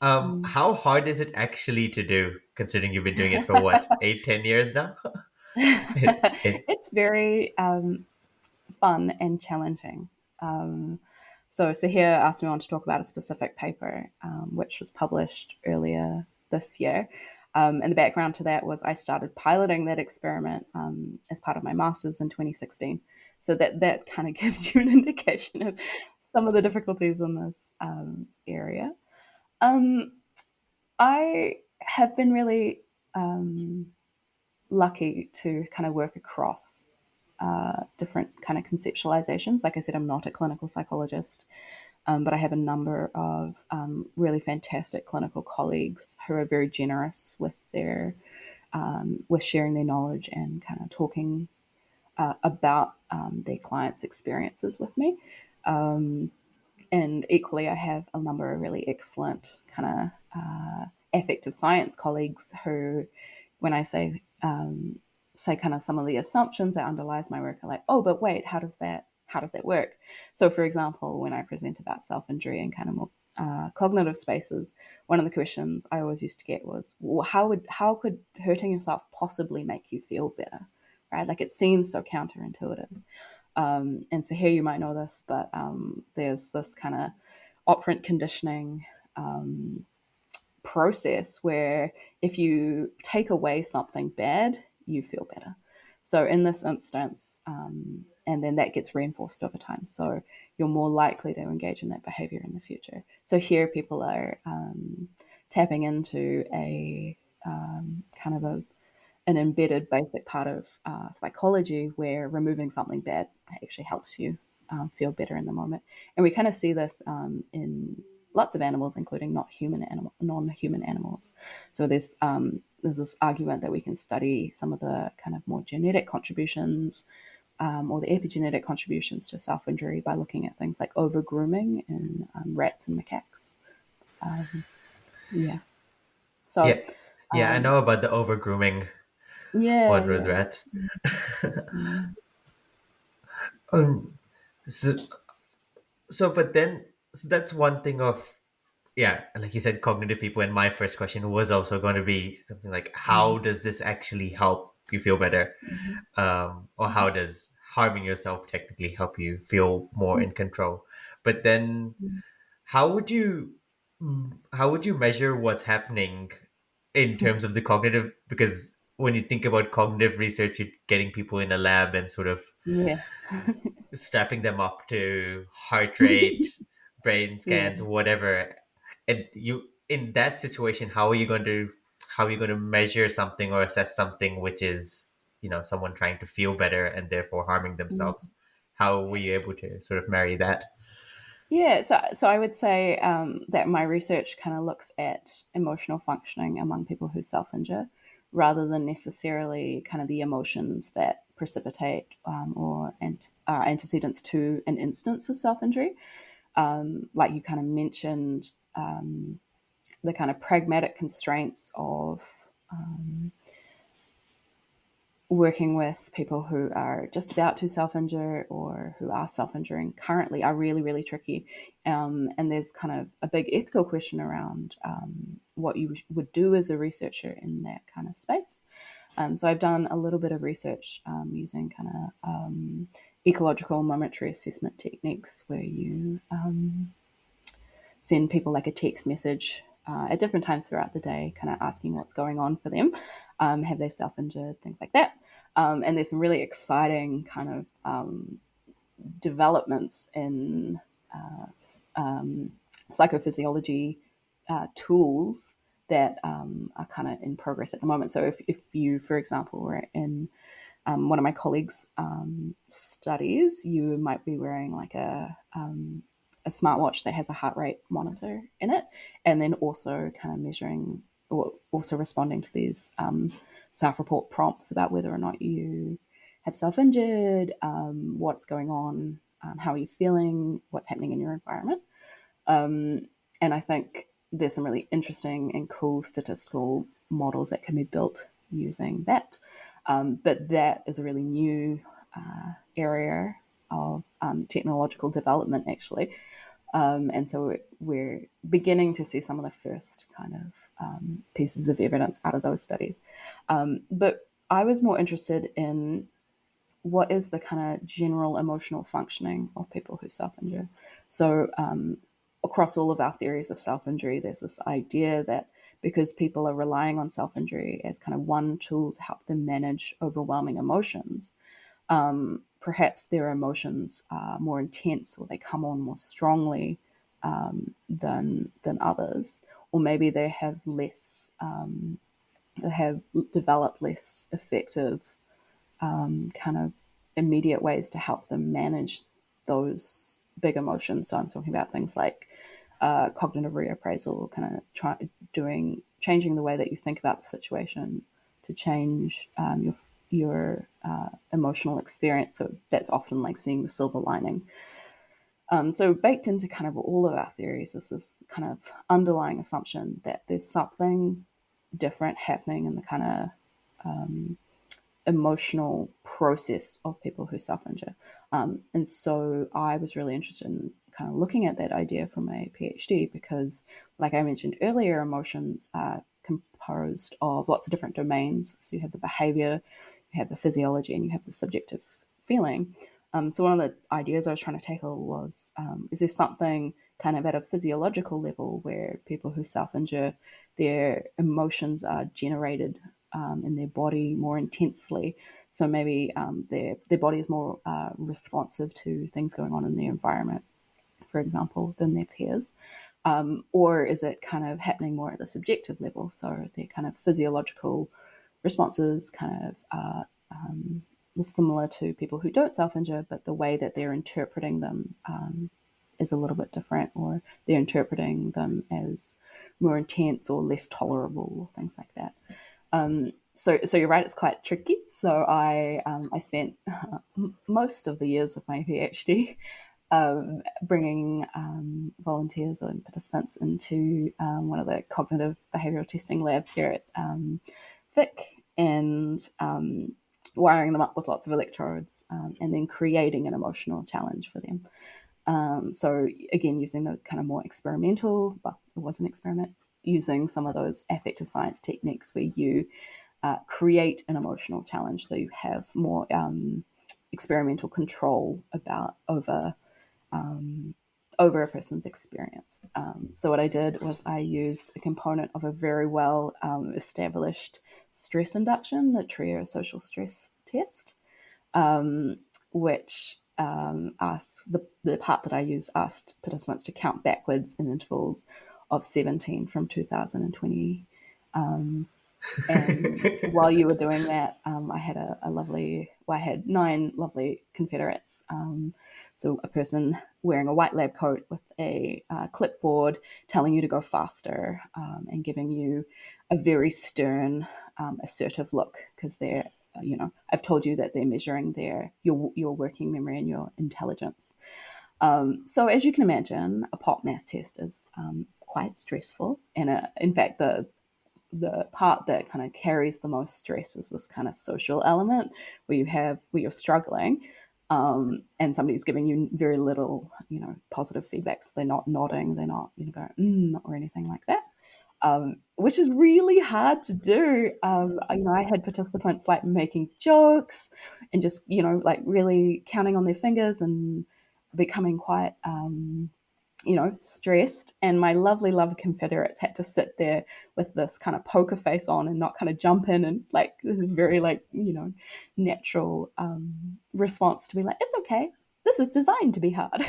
Speaker 2: Mm.
Speaker 1: How hard is it actually to do, considering you've been doing it for what, 8, 10 years now? it,
Speaker 2: It's very fun and challenging. So Sahir asked me on to talk about a specific paper, which was published earlier this year. And the background to that was I started piloting that experiment as part of my master's in 2016. So that kind of gives you an indication of some of the difficulties in this area. I have been really lucky to kind of work across different kind of conceptualizations. Like I said, I'm not a clinical psychologist, but I have a number of really fantastic clinical colleagues who are very generous with their with sharing their knowledge and kind of talking about their clients' experiences with me. And equally, I have a number of really excellent kind of affective science colleagues who, when I say kind of some of the assumptions that underlies my work, are like, oh, but wait, how does that work? So, for example, when I present about self-injury and kind of more cognitive spaces, one of the questions I always used to get was, well, how could hurting yourself possibly make you feel better, right? Like it seems so counterintuitive. And so here you might know this, but there's this kind of operant conditioning process where if you take away something bad, you feel better. So in this instance, and then that gets reinforced over time. So you're more likely to engage in that behavior in the future. So here people are tapping into a kind of an embedded basic part of psychology where removing something bad actually helps you feel better in the moment. And we kind of see this in lots of animals, including non-human animals. So there's this argument that we can study some of the kind of more genetic contributions or the epigenetic contributions to self-injury by looking at things like over-grooming in rats and macaques. Yeah.
Speaker 1: Yeah,
Speaker 2: So,
Speaker 1: yeah, I know about the over grooming
Speaker 2: yeah,
Speaker 1: one with
Speaker 2: yeah.
Speaker 1: rats.
Speaker 2: Mm,
Speaker 1: Um, so, but then so that's one thing of, yeah, like you said, cognitive people. And my first question was also going to be something like, how
Speaker 2: mm,
Speaker 1: does this actually help you feel better?
Speaker 2: mm,
Speaker 1: Or how does harming yourself technically help you feel more
Speaker 2: mm,
Speaker 1: in control? But then
Speaker 2: mm.
Speaker 1: how would you how would you measure what's happening in terms of the cognitive? Because when you think about cognitive research, you're getting people in a lab and sort of
Speaker 2: Yeah.
Speaker 1: strapping them up to heart rate, brain
Speaker 2: Yeah.
Speaker 1: scans, whatever. And you, in that situation, how are you going to measure something or assess something which is, someone trying to feel better and therefore harming
Speaker 2: Mm.
Speaker 1: themselves? How were you able to sort of marry that?
Speaker 2: Yeah, so I would say that my research kind of looks at emotional functioning among people who self-injure, rather than necessarily kind of the emotions that precipitate or are antecedents to an instance of self-injury. Like you kind of mentioned, the kind of pragmatic constraints of working with people who are just about to self-injure or who are self-injuring currently are really, really tricky. And there's kind of a big ethical question around what you would do as a researcher in that kind of space. So I've done a little bit of research using kind of ecological momentary assessment techniques where you send people like a text message at different times throughout the day, kind of asking what's going on for them. Have they self injured? Things like that. And there's some really exciting kind of developments in psychophysiology tools that are kind of in progress at the moment. So if you, for example, were in one of my colleagues' studies, you might be wearing like a smartwatch that has a heart rate monitor in it, and then also kind of measuring or also responding to these self-report prompts about whether or not you have self-injured, what's going on, how are you feeling, what's happening in your environment. And I think there's some really interesting and cool statistical models that can be built using that. But that is a really new area of technological development, actually. And so we're beginning to see some of the first kind of pieces of evidence out of those studies. But I was more interested in what is the kind of general emotional functioning of people who self-injure. So across all of our theories of self-injury, there's this idea that because people are relying on self-injury as kind of one tool to help them manage overwhelming emotions, perhaps their emotions are more intense or they come on more strongly than others, or maybe they have less, they have developed less effective kind of immediate ways to help them manage those big emotions. So I'm talking about things like cognitive reappraisal, kind of changing the way that you think about the situation to change your emotional experience. So that's often like seeing the silver lining. So baked into kind of all of our theories is this kind of underlying assumption that there's something different happening in the kind of emotional process of people who self-injure. And so I was really interested in kind of looking at that idea for my PhD because, like I mentioned earlier, emotions are composed of lots of different domains. So you have the behavior, you have the physiology, and you have the subjective feeling. So one of the ideas I was trying to tackle was, is there something kind of at a physiological level where people who self-injure, their emotions are generated in their body more intensely. So maybe their body is more responsive to things going on in their environment, for example, than their peers. Or is it kind of happening more at the subjective level? So their kind of physiological responses kind of similar to people who don't self-injure, but the way that they're interpreting them is a little bit different, or they're interpreting them as more intense or less tolerable, or things like that. So you're right; it's quite tricky. So I spent most of the years of my PhD bringing volunteers and participants into one of the cognitive behavioural testing labs here at Vic, and wiring them up with lots of electrodes, and then creating an emotional challenge for them. So again, using the kind of more experimental, well, it was an experiment, using some of those affective science techniques where you create an emotional challenge, so you have more experimental control over a person's experience. So what I did was I used a component of a very well established stress induction, the Trio social stress test, which asks the part that I used asked participants to count backwards in intervals of 17 from 2020. And while you were doing that, I had I had 9 lovely Confederates. So a person wearing a white lab coat with a clipboard telling you to go faster, and giving you a very stern, assertive look because they're, I've told you that they're measuring your working memory and your intelligence. So as you can imagine, a pop math test is quite stressful, and in fact, the part that kind of carries the most stress is this kind of social element where you're struggling, and somebody's giving you very little, positive feedback. So they're not nodding, they're not, going or anything like that, which is really hard to do. I had participants like making jokes and just, like really counting on their fingers and becoming quite stressed. And my lovely, lovely Confederates had to sit there with this kind of poker face on and not kind of jump in and like this is very natural response to be like, it's okay. This is designed to be hard.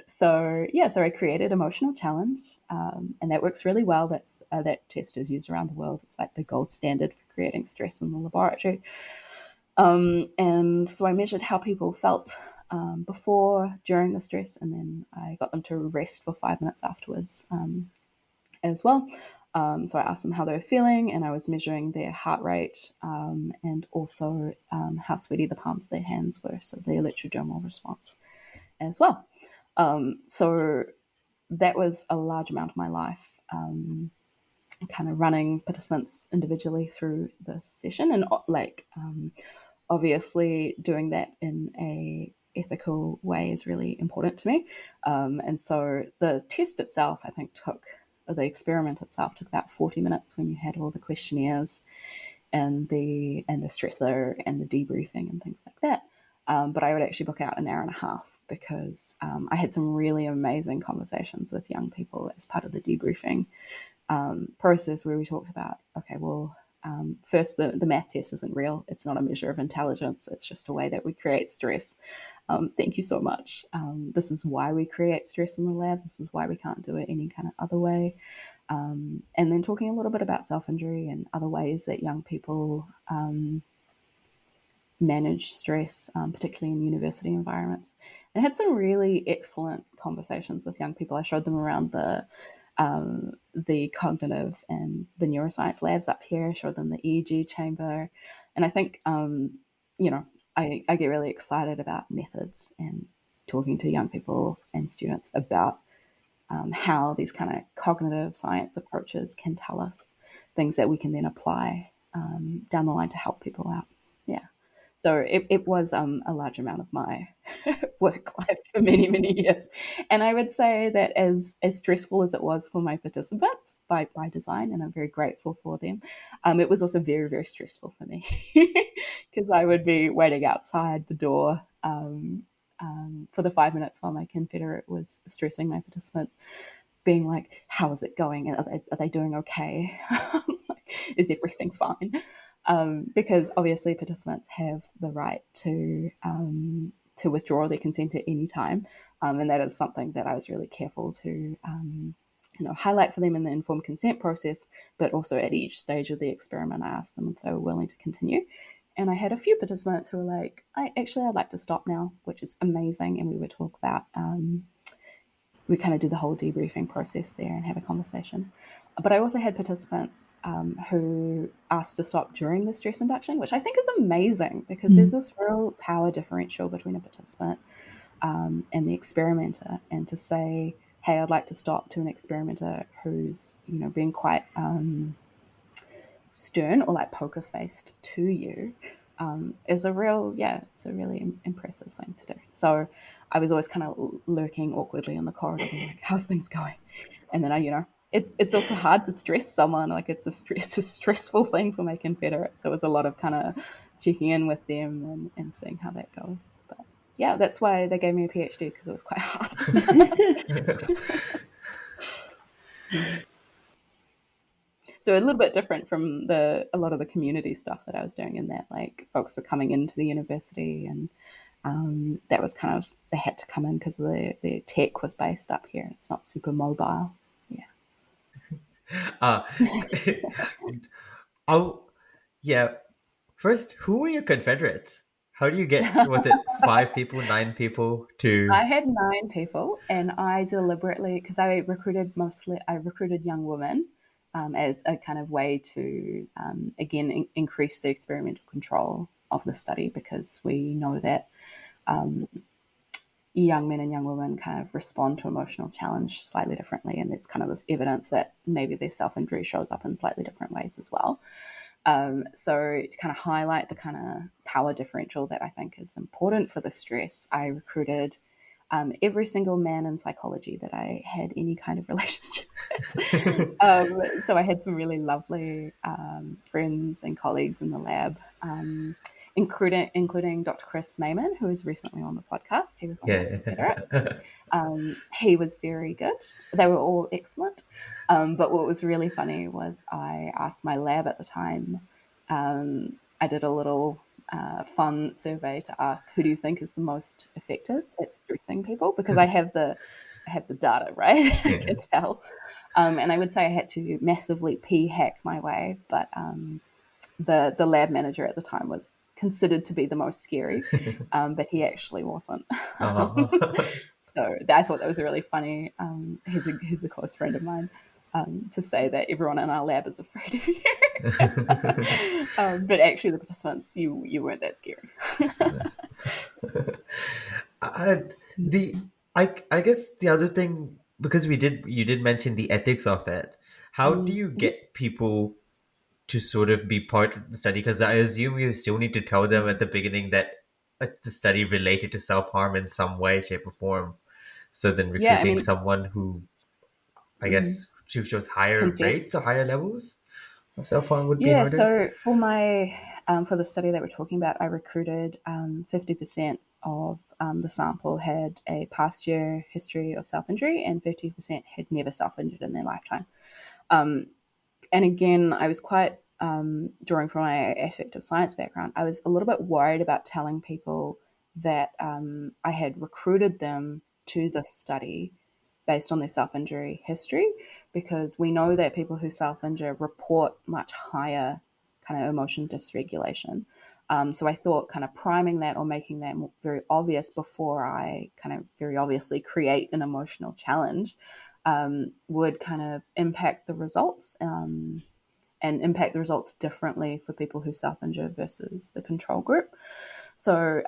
Speaker 2: So I created emotional challenge, and that works really well. That test is used around the world. It's like the gold standard for creating stress in the laboratory. And so I measured how people felt before, during the stress, and then I got them to rest for 5 minutes afterwards as well. So I asked them how they were feeling, and I was measuring their heart rate, and also how sweaty the palms of their hands were, so the electrodermal response as well. So that was a large amount of my life, kind of running participants individually through the session, and obviously doing that in a ethical way is really important to me. And so the test itself, I think, the experiment itself took about 40 minutes when you had all the questionnaires and the stressor and the debriefing and things like that. But I would actually book out an hour and a half because I had some really amazing conversations with young people as part of the debriefing process, where we talked about, okay, well, first, the math test isn't real. It's not a measure of intelligence. It's just a way that we create stress. Thank you so much. This is why we create stress in the lab. This is why we can't do it any kind of other way. And then talking a little bit about self-injury and other ways that young people manage stress, particularly in university environments. And I had some really excellent conversations with young people. I showed them around the cognitive and the neuroscience labs up here. I showed them the EEG chamber. And I think, I get really excited about methods and talking to young people and students about how these kind of cognitive science approaches can tell us things that we can then apply down the line to help people out. Yeah. So it was a large amount of my work life for many, many years. And I would say that as stressful as it was for my participants by design, and I'm very grateful for them, it was also very, very stressful for me because I would be waiting outside the door for the 5 minutes while my confederate was stressing my participant, being like, how is it going? Are they doing okay? Is everything fine? Because obviously participants have the right to withdraw their consent at any time. And that is something that I was really careful to highlight for them in the informed consent process, but also at each stage of the experiment, I asked them if they were willing to continue. And I had a few participants who were like, I'd like to stop now, which is amazing. And we would talk about, we kind of did the whole debriefing process there and have a conversation. But I also had participants who asked to stop during the stress induction, which I think is amazing because there's this real power differential between a participant and the experimenter. And to say, hey, I'd like to stop, to an experimenter who's, being quite stern or like poker faced to you, is it's a really impressive thing to do. So I was always kind of lurking awkwardly in the corridor, being like, how's things going? And then it's also hard to stress someone. Like it's a stressful thing for my confederate. So it was a lot of kind of checking in with them and seeing how that goes. But yeah, that's why they gave me a PhD, because it was quite hard. So a little bit different from a lot of the community stuff that I was doing, in that like folks were coming into the university, and that was kind of, they had to come in because the tech was based up here. It's not super mobile. Yeah.
Speaker 1: Uh, oh, yeah. First, who were your confederates? How do you get, was it 5 people, 9 people to?
Speaker 2: I had 9 people, and I deliberately, because I recruited young women as a kind of way to, again, increase the experimental control of the study, because we know that young men and young women kind of respond to emotional challenge slightly differently. And there's kind of this evidence that maybe their self-injury shows up in slightly different ways as well. So to kind of highlight the kind of power differential that I think is important for the stress, I recruited every single man in psychology that I had any kind of relationship with. So I had some really lovely friends and colleagues in the lab, including Dr. Chris Mayman, who was recently on the podcast. He was one of my confederates. He was very good. They were all excellent. But what was really funny was I asked my lab at the time, I did a little fun survey to ask, who do you think is the most effective at stressing people? Because I have the data, right? I can tell. And I would say I had to massively hack my way, but the lab manager at the time was considered to be the most scary, but he actually wasn't. So I thought that was a really funny. He's a close friend of mine. To say that everyone in our lab is afraid of you, but actually the participants, you weren't that scary.
Speaker 1: The I guess the other thing, because you did mention the ethics of it. How do you get people to sort of be part of the study? Because I assume you still need to tell them at the beginning that it's a study related to self-harm in some way, shape, or form. So then
Speaker 2: Yeah, I
Speaker 1: recruiting
Speaker 2: mean,
Speaker 1: someone who, I guess, shows higher
Speaker 2: consents.
Speaker 1: rates or higher levels of self-harm would be
Speaker 2: Yeah,
Speaker 1: harder.
Speaker 2: so for the study that we're talking about, I recruited 50% of the sample had a past year history of self-injury and 50% had never self-injured in their lifetime. And again, I was quite, drawing from my affective science background, I was a little bit worried about telling people that I had recruited them to this study based on their self-injury history, because we know that people who self-injure report much higher kind of emotion dysregulation. So I thought kind of priming that or making that very obvious before I kind of very obviously create an emotional challenge would kind of impact the results, and impact the results differently for people who self-injure versus the control group. So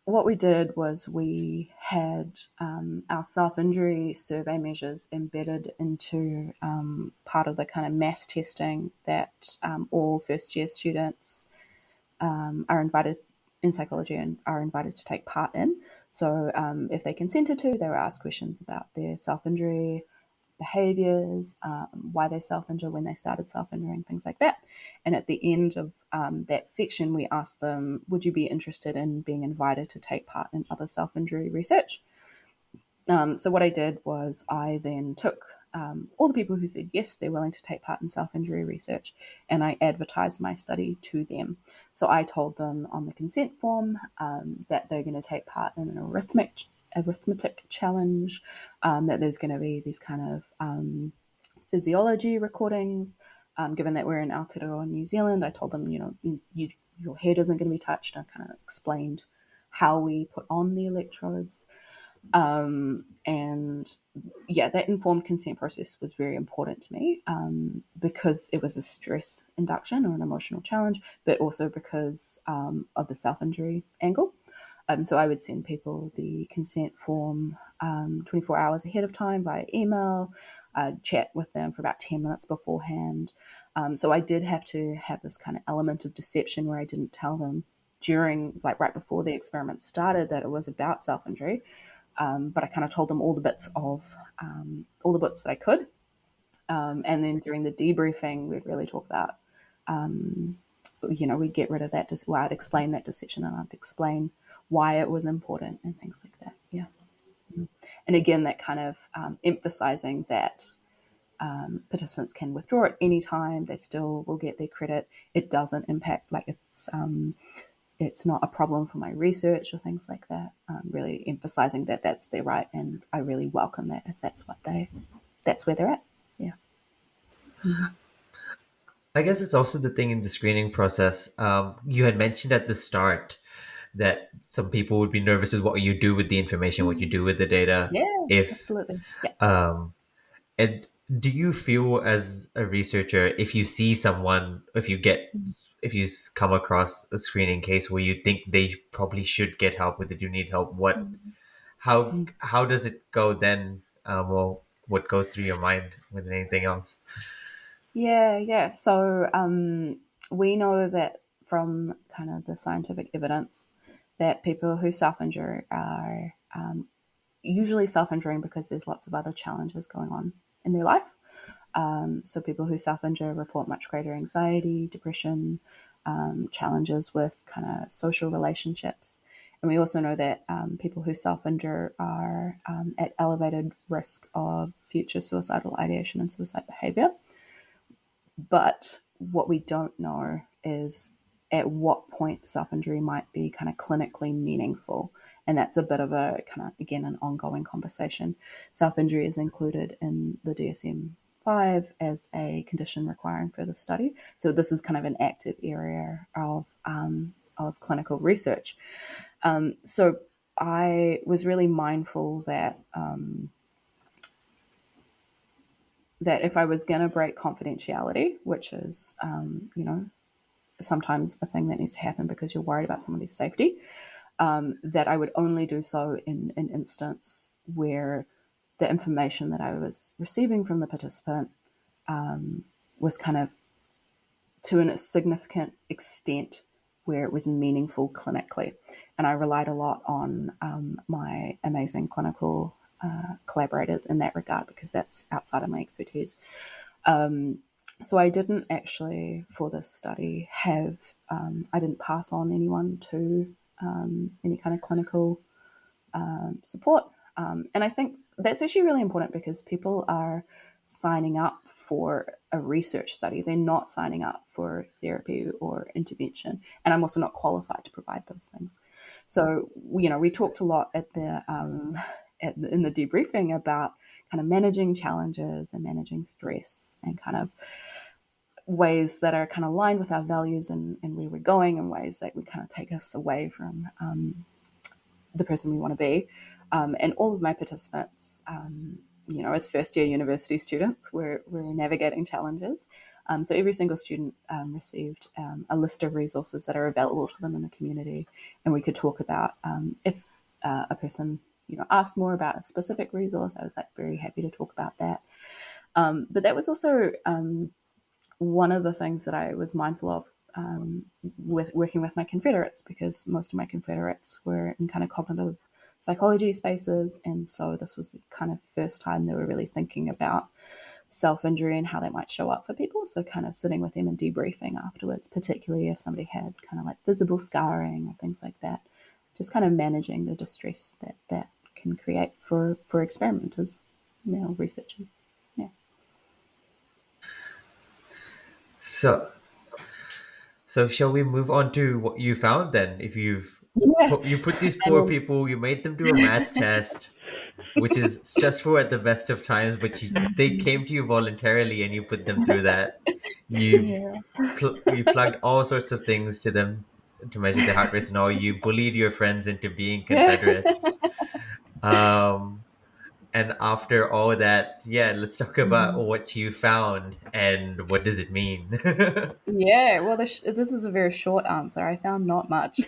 Speaker 2: what we did was we had our self-injury survey measures embedded into part of the kind of mass testing that all first-year students are invited in psychology and are invited to take part in. So if they consented to, they were asked questions about their self-injury behaviours, why they self-injure, when they started self-injuring, things like that. And at the end of that section, we asked them, would you be interested in being invited to take part in other self-injury research? So what I did was I then took all the people who said yes, they're willing to take part in self-injury research, and I advertised my study to them. So I told them on the consent form that they're going to take part in an arithmetic challenge, that there's going to be these kind of physiology recordings. Given that we're in Aotearoa, New Zealand, I told them, your head isn't going to be touched. I kind of explained how we put on the electrodes. And yeah, that informed consent process was very important to me, because it was a stress induction or an emotional challenge, but also because of the self-injury angle. So I would send people the consent form 24 hours ahead of time via email, chat with them for about 10 minutes beforehand. So I did have to have this kind of element of deception where I didn't tell them right before the experiment started, that it was about self-injury. But I kind of told them all the bits that I could. And then during the debriefing, we'd really talk about, we'd get rid of that. I'd explain that deception and I'd explain why it was important and things like that. Yeah. And again, that kind of emphasizing that participants can withdraw at any time. They still will get their credit. It doesn't impact, it's not a problem for my research or things like that. Really emphasizing that that's their right, and I really welcome that if that's where they're at. Yeah.
Speaker 1: I guess it's also the thing in the screening process. You had mentioned at the start that some people would be nervous with what you do with the information, what you do with the data.
Speaker 2: Yeah,
Speaker 1: If
Speaker 2: absolutely. Yeah.
Speaker 1: and do you feel as a researcher, if you see someone, if you come across a screening case where you think they probably should get help with it, you need help, how does it go then? Or what goes through your mind with anything else?
Speaker 2: Yeah, yeah. So we know that from kind of the scientific evidence that people who self-injure are usually self-injuring because there's lots of other challenges going on in their life. So people who self-injure report much greater anxiety, depression, challenges with kind of social relationships. And we also know that people who self-injure are at elevated risk of future suicidal ideation and suicide behavior. But what we don't know is at what point self-injury might be kind of clinically meaningful. And that's a bit of a kind of, again, an ongoing conversation. Self-injury is included in the DSM-5 as a condition requiring further study. So this is kind of an active area of clinical research. So I was really mindful that if I was going to break confidentiality, which is, sometimes a thing that needs to happen because you're worried about somebody's safety, that I would only do so in an instance where the information that I was receiving from the participant was kind of to a significant extent where it was meaningful clinically. And I relied a lot on my amazing clinical collaborators in that regard because that's outside of my expertise. So I didn't actually, for this study, I didn't pass on anyone to any kind of clinical support. And I think that's actually really important because people are signing up for a research study. They're not signing up for therapy or intervention. And I'm also not qualified to provide those things. So, we talked a lot in the debriefing about kind of managing challenges and managing stress and kind of ways that are kind of aligned with our values and where we're going, and ways that we kind of take us away from the person we want to be. And all of my participants, as first year university students, we're navigating challenges. So every single student received a list of resources that are available to them in the community, and we could talk about if a person asked more about a specific resource. I was very happy to talk about that. But that was also one of the things that I was mindful of with working with my confederates, because most of my confederates were in kind of cognitive psychology spaces, and so this was the kind of first time they were really thinking about self-injury and how that might show up for people. So kind of sitting with them and debriefing afterwards, particularly if somebody had kind of like visible scarring or things like that, just kind of managing the distress that can create for experimenters, researchers. Yeah.
Speaker 1: So, so shall we move on to what you found then? If
Speaker 2: Yeah.
Speaker 1: you put these
Speaker 2: I
Speaker 1: poor
Speaker 2: mean,
Speaker 1: people, you made them do a math test, which is stressful at the best of times, but they came to you voluntarily and you put them through that. You
Speaker 2: yeah.
Speaker 1: you plugged all sorts of things to them to measure their heart rates and all. You bullied your friends into being Confederates. Um, and after all that, yeah, let's talk about what you found and what does it mean.
Speaker 2: Yeah, well, this is a very short answer. I found not much.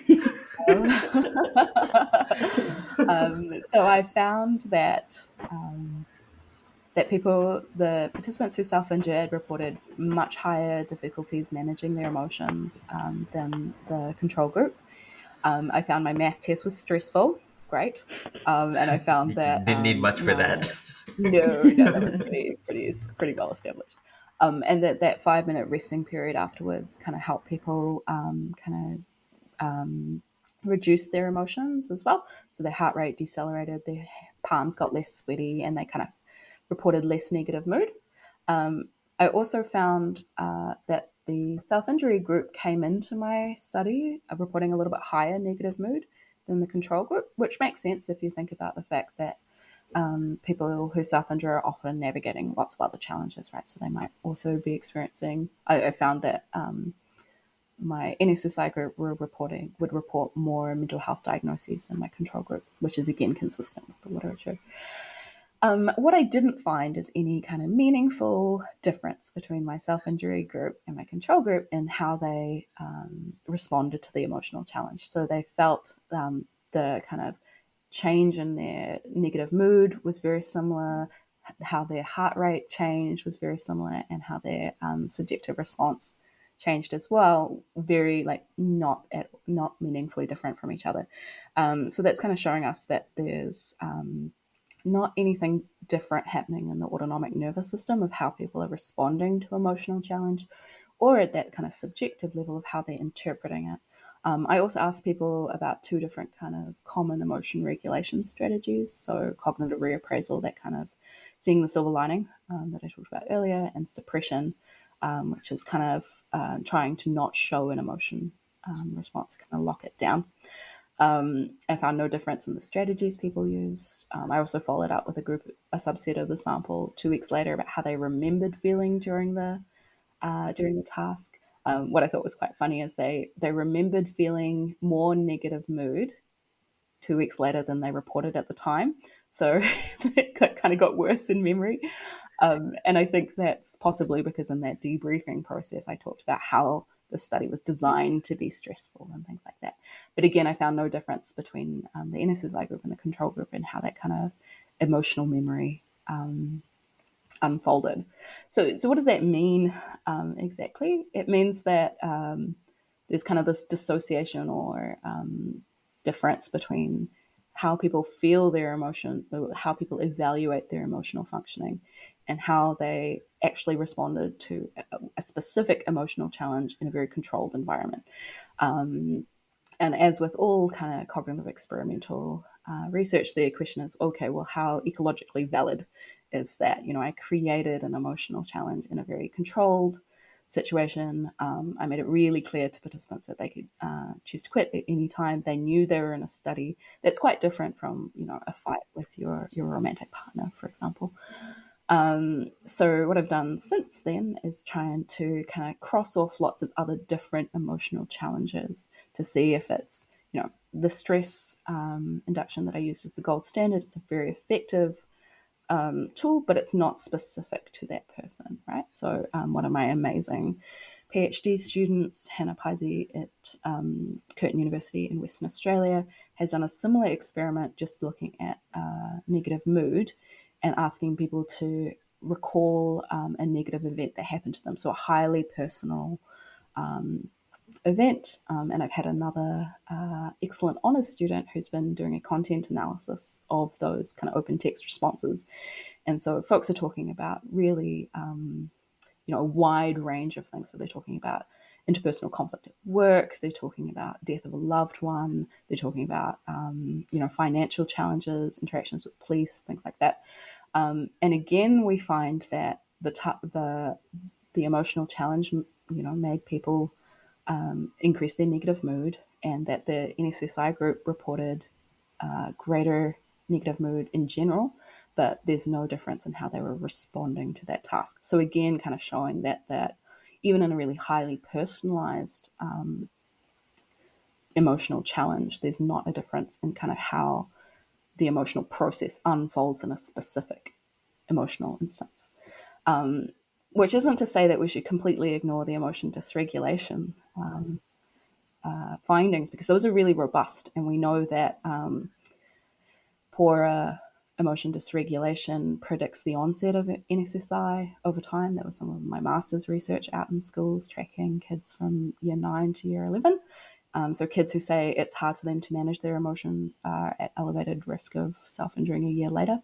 Speaker 2: Um, so I found that the participants who self-injured reported much higher difficulties managing their emotions than the control group. I found my math test was stressful, great, and I found that
Speaker 1: Didn't need much for
Speaker 2: my
Speaker 1: that.
Speaker 2: no, that was pretty well established. And that 5 minute resting period afterwards kind of helped people kind of reduce their emotions as well. So their heart rate decelerated, their palms got less sweaty, and they kind of reported less negative mood. I also found that the self-injury group came into my study reporting a little bit higher negative mood than the control group, which makes sense if you think about the fact that people who self-injure are often navigating lots of other challenges, right? So they might also be experiencing. I found that my NSSI group would report more mental health diagnoses than my control group, which is again consistent with the literature. What I didn't find is any kind of meaningful difference between my self-injury group and my control group in how they responded to the emotional challenge. So they felt the kind of change in their negative mood was very similar, how their heart rate changed was very similar, and how their subjective response changed as well, very not meaningfully different from each other. So that's kind of showing us that there's not anything different happening in the autonomic nervous system of how people are responding to emotional challenge, or at that kind of subjective level of how they're interpreting it. I also asked people about two different kind of common emotion regulation strategies. So cognitive reappraisal, that kind of seeing the silver lining that I talked about earlier, and suppression, which is kind of trying to not show an emotion response, kind of lock it down. I found no difference in the strategies people used. I also followed up with a subset of the sample 2 weeks later about how they remembered feeling during the task. What I thought was quite funny is they remembered feeling more negative mood 2 weeks later than they reported at the time. So it kind of got worse in memory. And I think that's possibly because in that debriefing process, I talked about how the study was designed to be stressful and things like that. But again, I found no difference between the NSSI group and the control group and how that kind of emotional memory unfolded. So what does that mean exactly? It means that there's kind of this dissociation or difference between how people feel their emotion, how people evaluate their emotional functioning, and how they actually responded to a specific emotional challenge in a very controlled environment. And as with all kind of cognitive experimental research, the question is, okay, well, how ecologically valid is that? I created an emotional challenge in a very controlled situation. I made it really clear to participants that they could choose to quit at any time. They knew they were in a study. That's quite different from, a fight with your romantic partner, for example. So what I've done since then is trying to kind of cross off lots of other different emotional challenges to see if it's, the stress induction that I use is the gold standard. It's a very effective tool, but it's not specific to that person, right? So one of my amazing PhD students, Hannah Pizey at Curtin University in Western Australia, has done a similar experiment just looking at negative mood and asking people to recall a negative event that happened to them. So a highly personal event. And I've had another excellent honours student who's been doing a content analysis of those kind of open text responses. And so folks are talking about really, a wide range of things. So they're talking about interpersonal conflict at work. They're talking about death of a loved one. They're talking about, financial challenges, interactions with police, things like that. And again, we find that the emotional challenge, made people increase their negative mood, and that the NSSI group reported greater negative mood in general, but there's no difference in how they were responding to that task. So again, kind of showing that even in a really highly personalized emotional challenge, there's not a difference in kind of how the emotional process unfolds in a specific emotional instance. Which isn't to say that we should completely ignore the emotion dysregulation findings, because those are really robust, and we know that poor emotion dysregulation predicts the onset of NSSI over time. That was some of my master's research out in schools, tracking kids from year 9 to year 11. So kids who say it's hard for them to manage their emotions are at elevated risk of self-injuring a year later.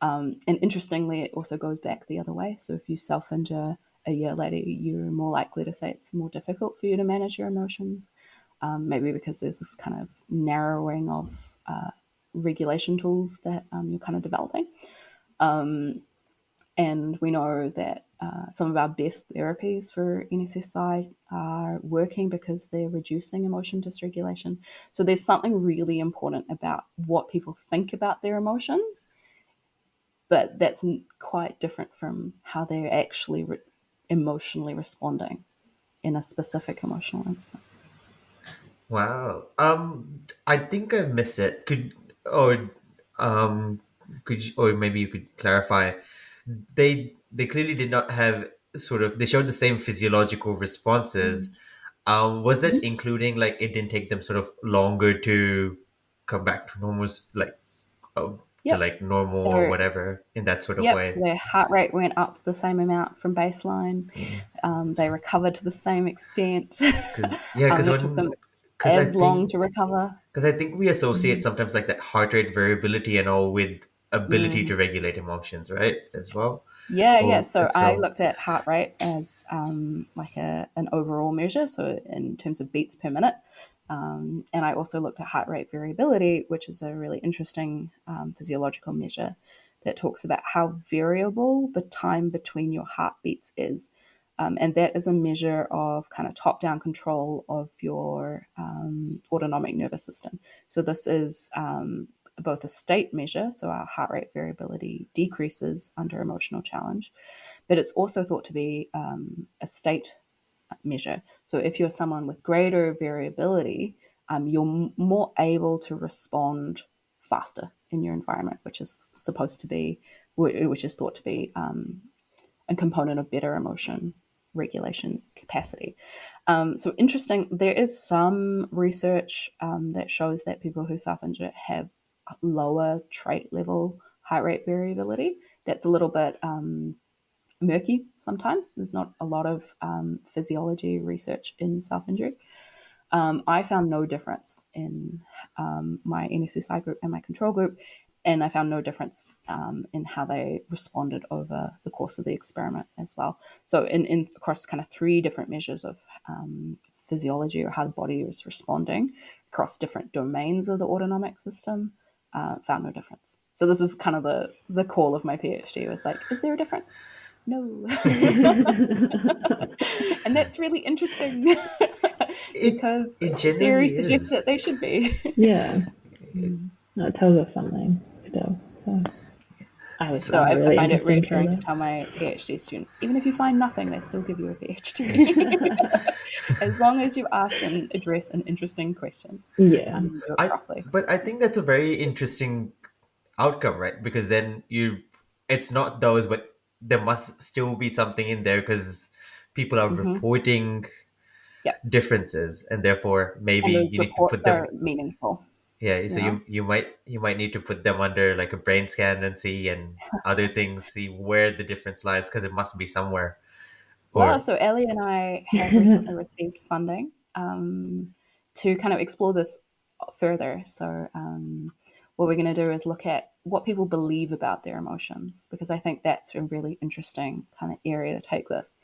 Speaker 2: And interestingly, it also goes back the other way. So if you self-injure a year later, you're more likely to say it's more difficult for you to manage your emotions, maybe because there's this kind of narrowing of regulation tools that you're kind of developing. And we know that some of our best therapies for NSSI are working because they're reducing emotion dysregulation. So there's something really important about what people think about their emotions, but that's quite different from how they're actually emotionally responding in a specific emotional instance.
Speaker 1: Wow. I think I missed it. Um, or maybe you could clarify. They clearly did not have they showed the same physiological responses. Was it including like it didn't take them sort of longer to come back to normal, like to
Speaker 2: Yep.
Speaker 1: like normal or
Speaker 2: So
Speaker 1: whatever in that sort of
Speaker 2: Yep, so
Speaker 1: way?
Speaker 2: their heart rate went up the same amount from baseline.
Speaker 1: Mm.
Speaker 2: They recovered to the same extent.
Speaker 1: Cause yeah,
Speaker 2: It took them
Speaker 1: cause I
Speaker 2: as long
Speaker 1: think
Speaker 2: to recover.
Speaker 1: Because I think we associate
Speaker 2: Mm.
Speaker 1: sometimes like that heart rate variability and all with ability
Speaker 2: Mm.
Speaker 1: to regulate emotions, right? As well.
Speaker 2: Yeah, yeah.
Speaker 1: Oh,
Speaker 2: So I
Speaker 1: so
Speaker 2: looked at heart rate as like an overall measure, so in terms of beats per minute. And I also looked at heart rate variability, which is a really interesting physiological measure that talks about how variable the time between your heartbeats is. And that is a measure of kind of top down control of your autonomic nervous system. So this is both a state measure, so our heart rate variability decreases under emotional challenge, but it's also thought to be a state measure. So if you're someone with greater variability, you're more able to respond faster in your environment, which is supposed to be, which is thought to be a component of better emotion regulation capacity. So interesting. There is some research that shows that people who self-injure have lower trait level heart rate variability. That's a little bit murky sometimes. There's not a lot of physiology research in self-injury. I found no difference in my NSSI group and my control group, and I found no difference in how they responded over the course of the experiment as well. So, in across kind of 3 different measures of physiology or how the body is responding, across different domains of the autonomic system, found no difference. So this was kind of the call of my PhD, was like, is there a difference? No. And that's really interesting
Speaker 1: it
Speaker 2: because
Speaker 1: it
Speaker 2: the theory
Speaker 1: genuinely
Speaker 2: suggests
Speaker 1: is.
Speaker 2: that they should be.
Speaker 3: Yeah. No, it tells us something still. So
Speaker 2: So
Speaker 3: find it
Speaker 2: I
Speaker 3: really
Speaker 2: find it
Speaker 3: interesting
Speaker 2: reassuring to
Speaker 3: to
Speaker 2: tell my PhD students, even if you find nothing, they still give you a PhD. As long as you ask and address an interesting question
Speaker 3: yeah.
Speaker 2: and do it
Speaker 1: I
Speaker 2: properly.
Speaker 1: but I think that's a very interesting outcome, right? Because then it's not those, but there must still be something in there because people are
Speaker 2: Hmm.
Speaker 1: reporting
Speaker 2: Yeah.
Speaker 1: differences, and therefore maybe
Speaker 2: And those
Speaker 1: you need to
Speaker 2: reports
Speaker 1: put them.
Speaker 2: are meaningful,
Speaker 1: Yeah, so
Speaker 2: you know?
Speaker 1: you might need to put them under like a brain scan and see, and other things, see where the difference lies, because it must be somewhere.
Speaker 2: Well,
Speaker 1: Or
Speaker 2: so Ellie and I have recently received funding to kind of explore this further. So, what we're going to do is look at what people believe about their emotions, because I think that's a really interesting kind of area to take this.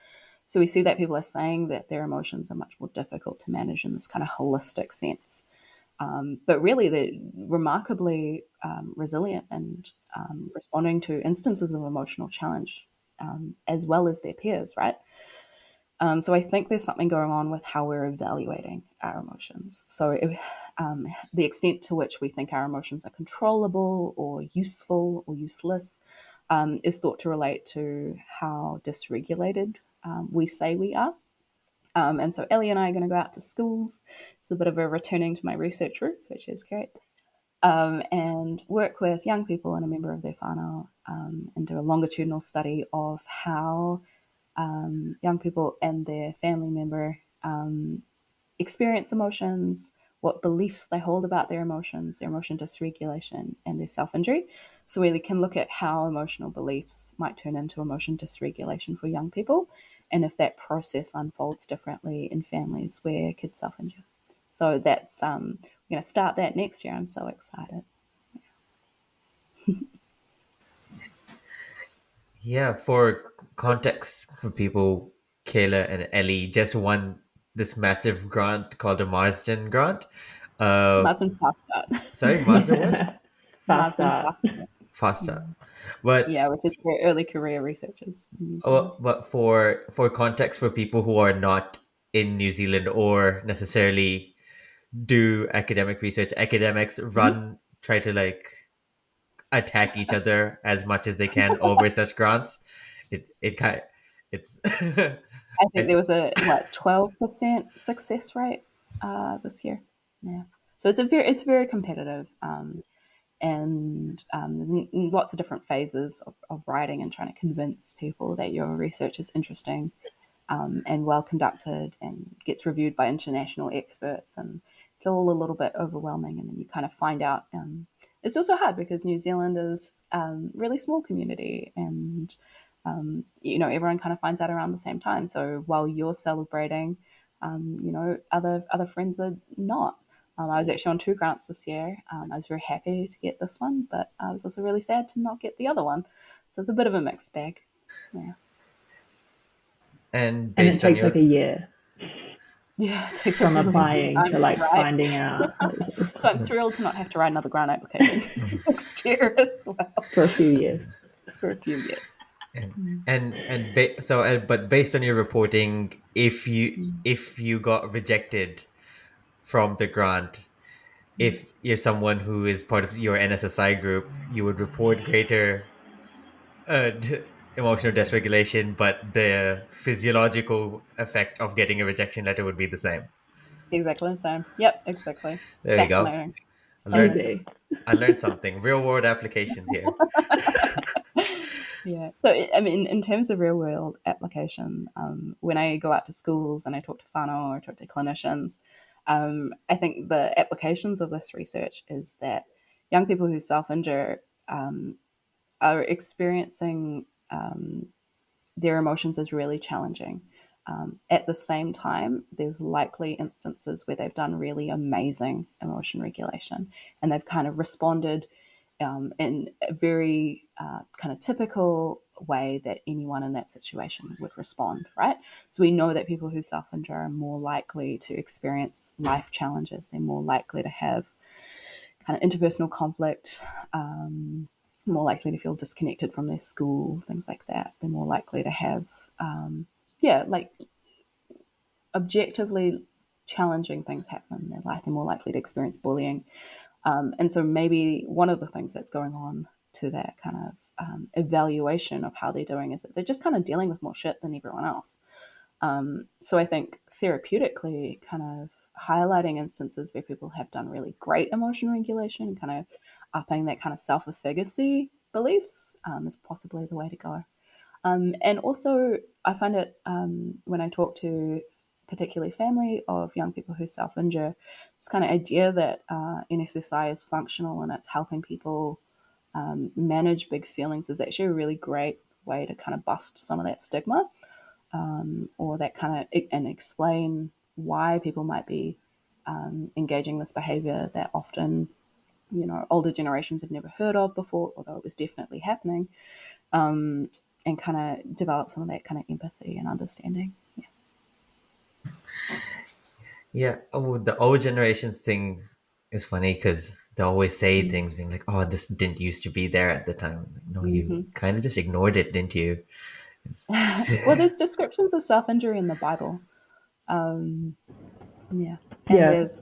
Speaker 2: So, we see that people are saying that their emotions are much more difficult to manage in this kind of holistic sense. But really, they're remarkably resilient and responding to instances of emotional challenge as well as their peers, right? So I think there's something going on with how we're evaluating our emotions. So the extent to which we think our emotions are controllable or useful or useless is thought to relate to how dysregulated we say we are. And so Ellie and I are going to go out to schools. It's a bit of a returning to my research roots, which is great. And work with young people and a member of their whānau and do a longitudinal study of how young people and their family member experience emotions, what beliefs they hold about their emotions, their emotion dysregulation, and their self injury. So we can look at how emotional beliefs might turn into emotion dysregulation for young people, and if that process unfolds differently in families where kids self injure. So that's we're going to start that next year. I'm so excited.
Speaker 1: yeah, for context for people, Kayla and Ellie just won this massive grant called the Marsden Grant. Uh,
Speaker 2: Marsden Fast Start.
Speaker 1: sorry, Marsden what?
Speaker 3: Fast
Speaker 2: Marsden
Speaker 3: start.
Speaker 2: Fast Start.
Speaker 1: Faster. But
Speaker 2: Yeah, which is for early career researchers in New Zealand.
Speaker 1: but for context for people who are not in New Zealand or necessarily do academic research, academics
Speaker 2: Mhm.
Speaker 1: try to like attack each other as much as they can over such grants. It kind it's
Speaker 2: I think there was a what 12% success rate this year. Yeah, so it's very competitive, and there's lots of different phases of writing and trying to convince people that your research is interesting and well conducted and gets reviewed by international experts. And it's all a little bit overwhelming. And then you kind of find out. It's also hard because New Zealand is really small community, and everyone kind of finds out around the same time. So while you're celebrating, other friends are not. I was actually on two grants this year. I was very happy to get this one, but I was also really sad to not get the other one. So it's a bit of a mixed bag. Yeah.
Speaker 1: and
Speaker 3: And it
Speaker 1: based on
Speaker 3: takes like
Speaker 1: your
Speaker 3: a year
Speaker 2: Yeah, it takes a
Speaker 3: from
Speaker 2: really long
Speaker 3: applying to
Speaker 2: time,
Speaker 3: like
Speaker 2: right?
Speaker 3: finding out
Speaker 2: So I'm thrilled to not have to write another grant application next year as well
Speaker 3: for a few years.
Speaker 2: for a few years.
Speaker 1: but based on your reporting, if you got rejected from the grant, if you're someone who is part of your NSSI group, you would report greater emotional dysregulation, but the physiological effect of getting a rejection letter would be the same.
Speaker 2: Exactly the same. Yep, exactly.
Speaker 1: There you go.
Speaker 2: Fascinating.
Speaker 1: I
Speaker 2: So
Speaker 1: learned
Speaker 3: Easy.
Speaker 2: interesting.
Speaker 1: I learned something. Real world applications here.
Speaker 2: Yeah. So, I mean, in terms of real world application, when I go out to schools and I talk to whānau or talk to clinicians, I think the applications of this research is that young people who self injure are experiencing their emotions as really challenging. At the same time, there's likely instances where they've done really amazing emotion regulation and they've kind of responded in a very kind of typical way that anyone in that situation would respond, right? So we know that people who self injure are more likely to experience life challenges. They're more likely to have kind of interpersonal conflict, more likely to feel disconnected from their school, things like that. They're more likely to have, like objectively challenging things happen in their life. They're more likely to experience bullying. And so maybe one of the things that's going on to that kind of evaluation of how they're doing is that they're just kind of dealing with more shit than everyone else. So I think therapeutically, kind of highlighting instances where people have done really great emotion regulation, kind of upping that kind of self-efficacy beliefs is possibly the way to go. And also, I find it when I talk to particularly family of young people who self-injure, this kind of idea that NSSI is functional and it's helping people manage big feelings is actually a really great way to kind of bust some of that stigma, or that kind of and explain why people might be engaging this behavior that often older generations have never heard of before, although it was definitely happening, and kind of develop some of that kind of empathy and understanding. Yeah.
Speaker 1: Yeah. Oh, the old generations thing is funny because they always say things being like, "Oh, this didn't used to be there at the time." Like, no, you
Speaker 2: Mm-hmm.
Speaker 1: kind of just ignored it, didn't you?
Speaker 2: Well, there's descriptions of self-injury in the Bible. Yeah, and
Speaker 3: Yeah,
Speaker 2: there's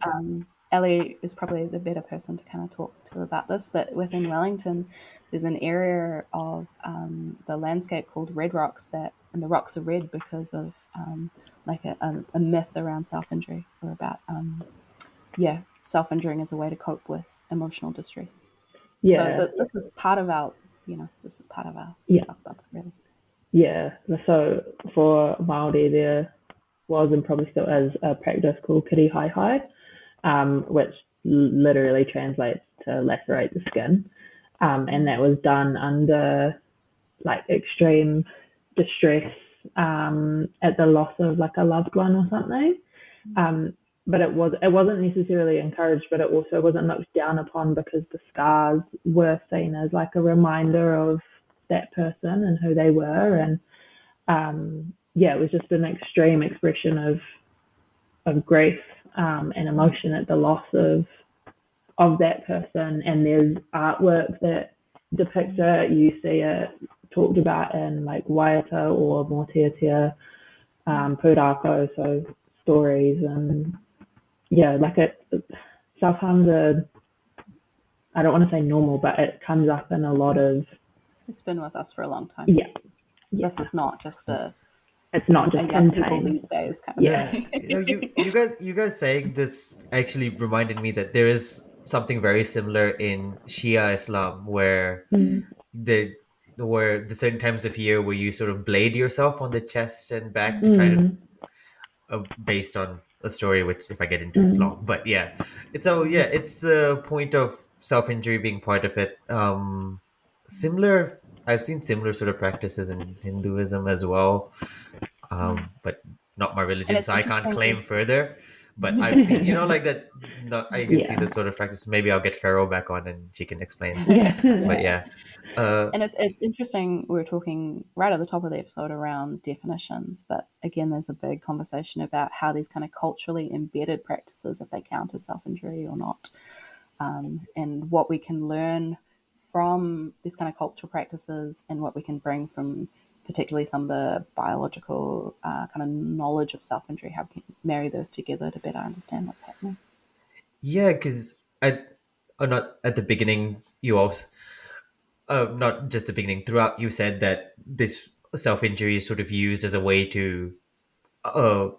Speaker 2: Ellie is probably the better person to kind of talk to about this, but within Wellington, there's an area of the landscape called Red Rocks and the rocks are red because of like a myth around self-injury or about self-injuring as a way to cope with emotional distress. So
Speaker 3: yeah,
Speaker 2: this is part of our, this is part of our
Speaker 3: yeah,
Speaker 2: fucked up, really.
Speaker 3: yeah. So for Māori, there was and probably still is a practice called kiri hai hai, which literally translates to lacerate the skin. And that was done under like extreme distress, at the loss of like a loved one or something. Um, but it wasn't necessarily encouraged, but it also wasn't looked down upon because the scars were seen as like a reminder of that person and who they were, and it was just an extreme expression of grief, and emotion at the loss of that person. And there's artwork that depicts it. You see it talked about in like Waiata or Motiatia, Pūrākau, so stories. And like self harm's I don't want to say normal, but it comes up in a lot of.
Speaker 2: It's been with us for a long time.
Speaker 3: Yeah, yeah.
Speaker 2: This is not just
Speaker 3: It's not just
Speaker 2: a young people
Speaker 3: contained.
Speaker 2: these days kind of
Speaker 1: Yeah,
Speaker 2: thing.
Speaker 1: you guys saying this actually reminded me that there is something very similar in Shia Islam where
Speaker 3: Mm.
Speaker 1: the where the certain times of year where you sort of blade yourself on the chest and back to try to
Speaker 3: Mm.
Speaker 1: based on a story, which if I get into it's
Speaker 3: Mm.
Speaker 1: long, but it's the point of self injury being part of it. Similar, I've seen similar sort of practices in Hinduism as well, but not my
Speaker 2: And
Speaker 1: religion,
Speaker 2: it's
Speaker 1: so I can't claim
Speaker 2: interesting.
Speaker 1: further. But I've seen, like that. Not, I can see
Speaker 3: Yeah.
Speaker 1: the sort of practice. Maybe I'll get Pharaoh back on and she can explain. But
Speaker 3: Yeah.
Speaker 1: yeah, uh,
Speaker 2: And it's interesting. We were talking right at the top of the episode around definitions, but again, there's a big conversation about how these kind of culturally embedded practices, if they count as self injury or not, and what we can learn from these kind of cultural practices and what we can bring from particularly some of the biological kind of knowledge of self injury, how we can marry those together to better understand what's happening.
Speaker 1: yeah, because not at the beginning, you also not just the beginning, throughout you said that this self injury is sort of used as a way to uh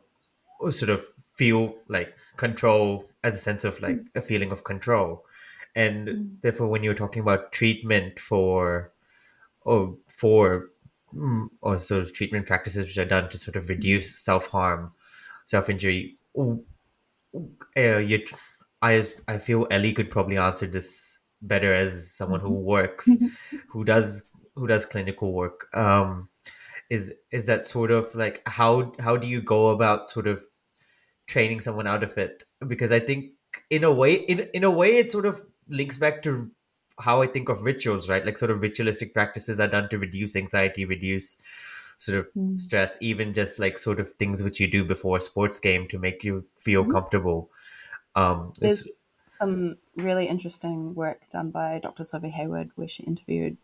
Speaker 1: sort of feel like control, as a sense of like a feeling of control. And therefore when you're talking about treatment for or sort of treatment practices which are done to sort of reduce self-harm, self-injury, you I feel Ellie could probably answer this better as someone who works, who does clinical work. Is that sort of like how do you go about sort of training someone out of it? Because I think in a way it sort of links back to how I think of rituals, right? Like sort of ritualistic practices are done to reduce anxiety, reduce sort of
Speaker 2: Mm.
Speaker 1: stress, even just like sort of things which you do before a sports game to make you feel
Speaker 2: Mhm.
Speaker 1: comfortable. It's
Speaker 2: There's some really interesting work done by Dr. Sophie Hayward where she interviewed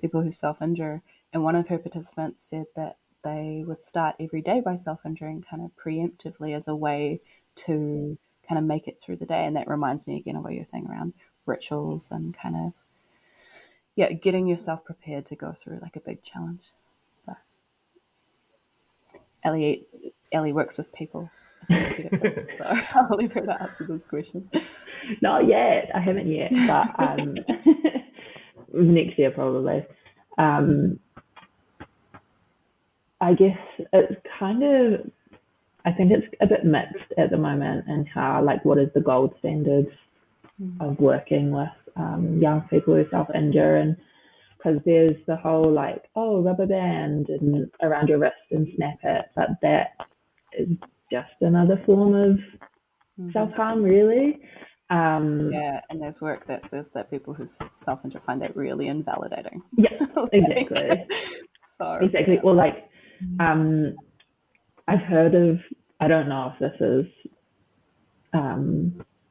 Speaker 2: people who self injure. And one of her participants said that they would start every day by self injuring kind of preemptively as a way to kind of make it through the day. And that reminds me again of what you were saying around rituals and kind of, yeah, getting yourself prepared to go through like a big challenge. But Ellie, Ellie works with people, if you didn't know. So I'll leave her to answer this question.
Speaker 3: Not yet. I haven't yet, but next year probably. Um, I guess it's kind of. I think it's a bit mixed at the moment in how, like, what is the gold standard
Speaker 2: Mm.
Speaker 3: of working with young people who self-injure, and because there's the whole like, oh, rubber band and around your wrist and snap it, but that is just another form of
Speaker 2: Mm-hmm.
Speaker 3: self-harm, really.
Speaker 2: Yeah, and there's work that says that people who self-injure find that really invalidating.
Speaker 3: Yeah,
Speaker 2: Like,
Speaker 3: exactly.
Speaker 2: so
Speaker 3: Exactly.
Speaker 2: yeah.
Speaker 3: Or like, um, I've heard of, I don't know if this is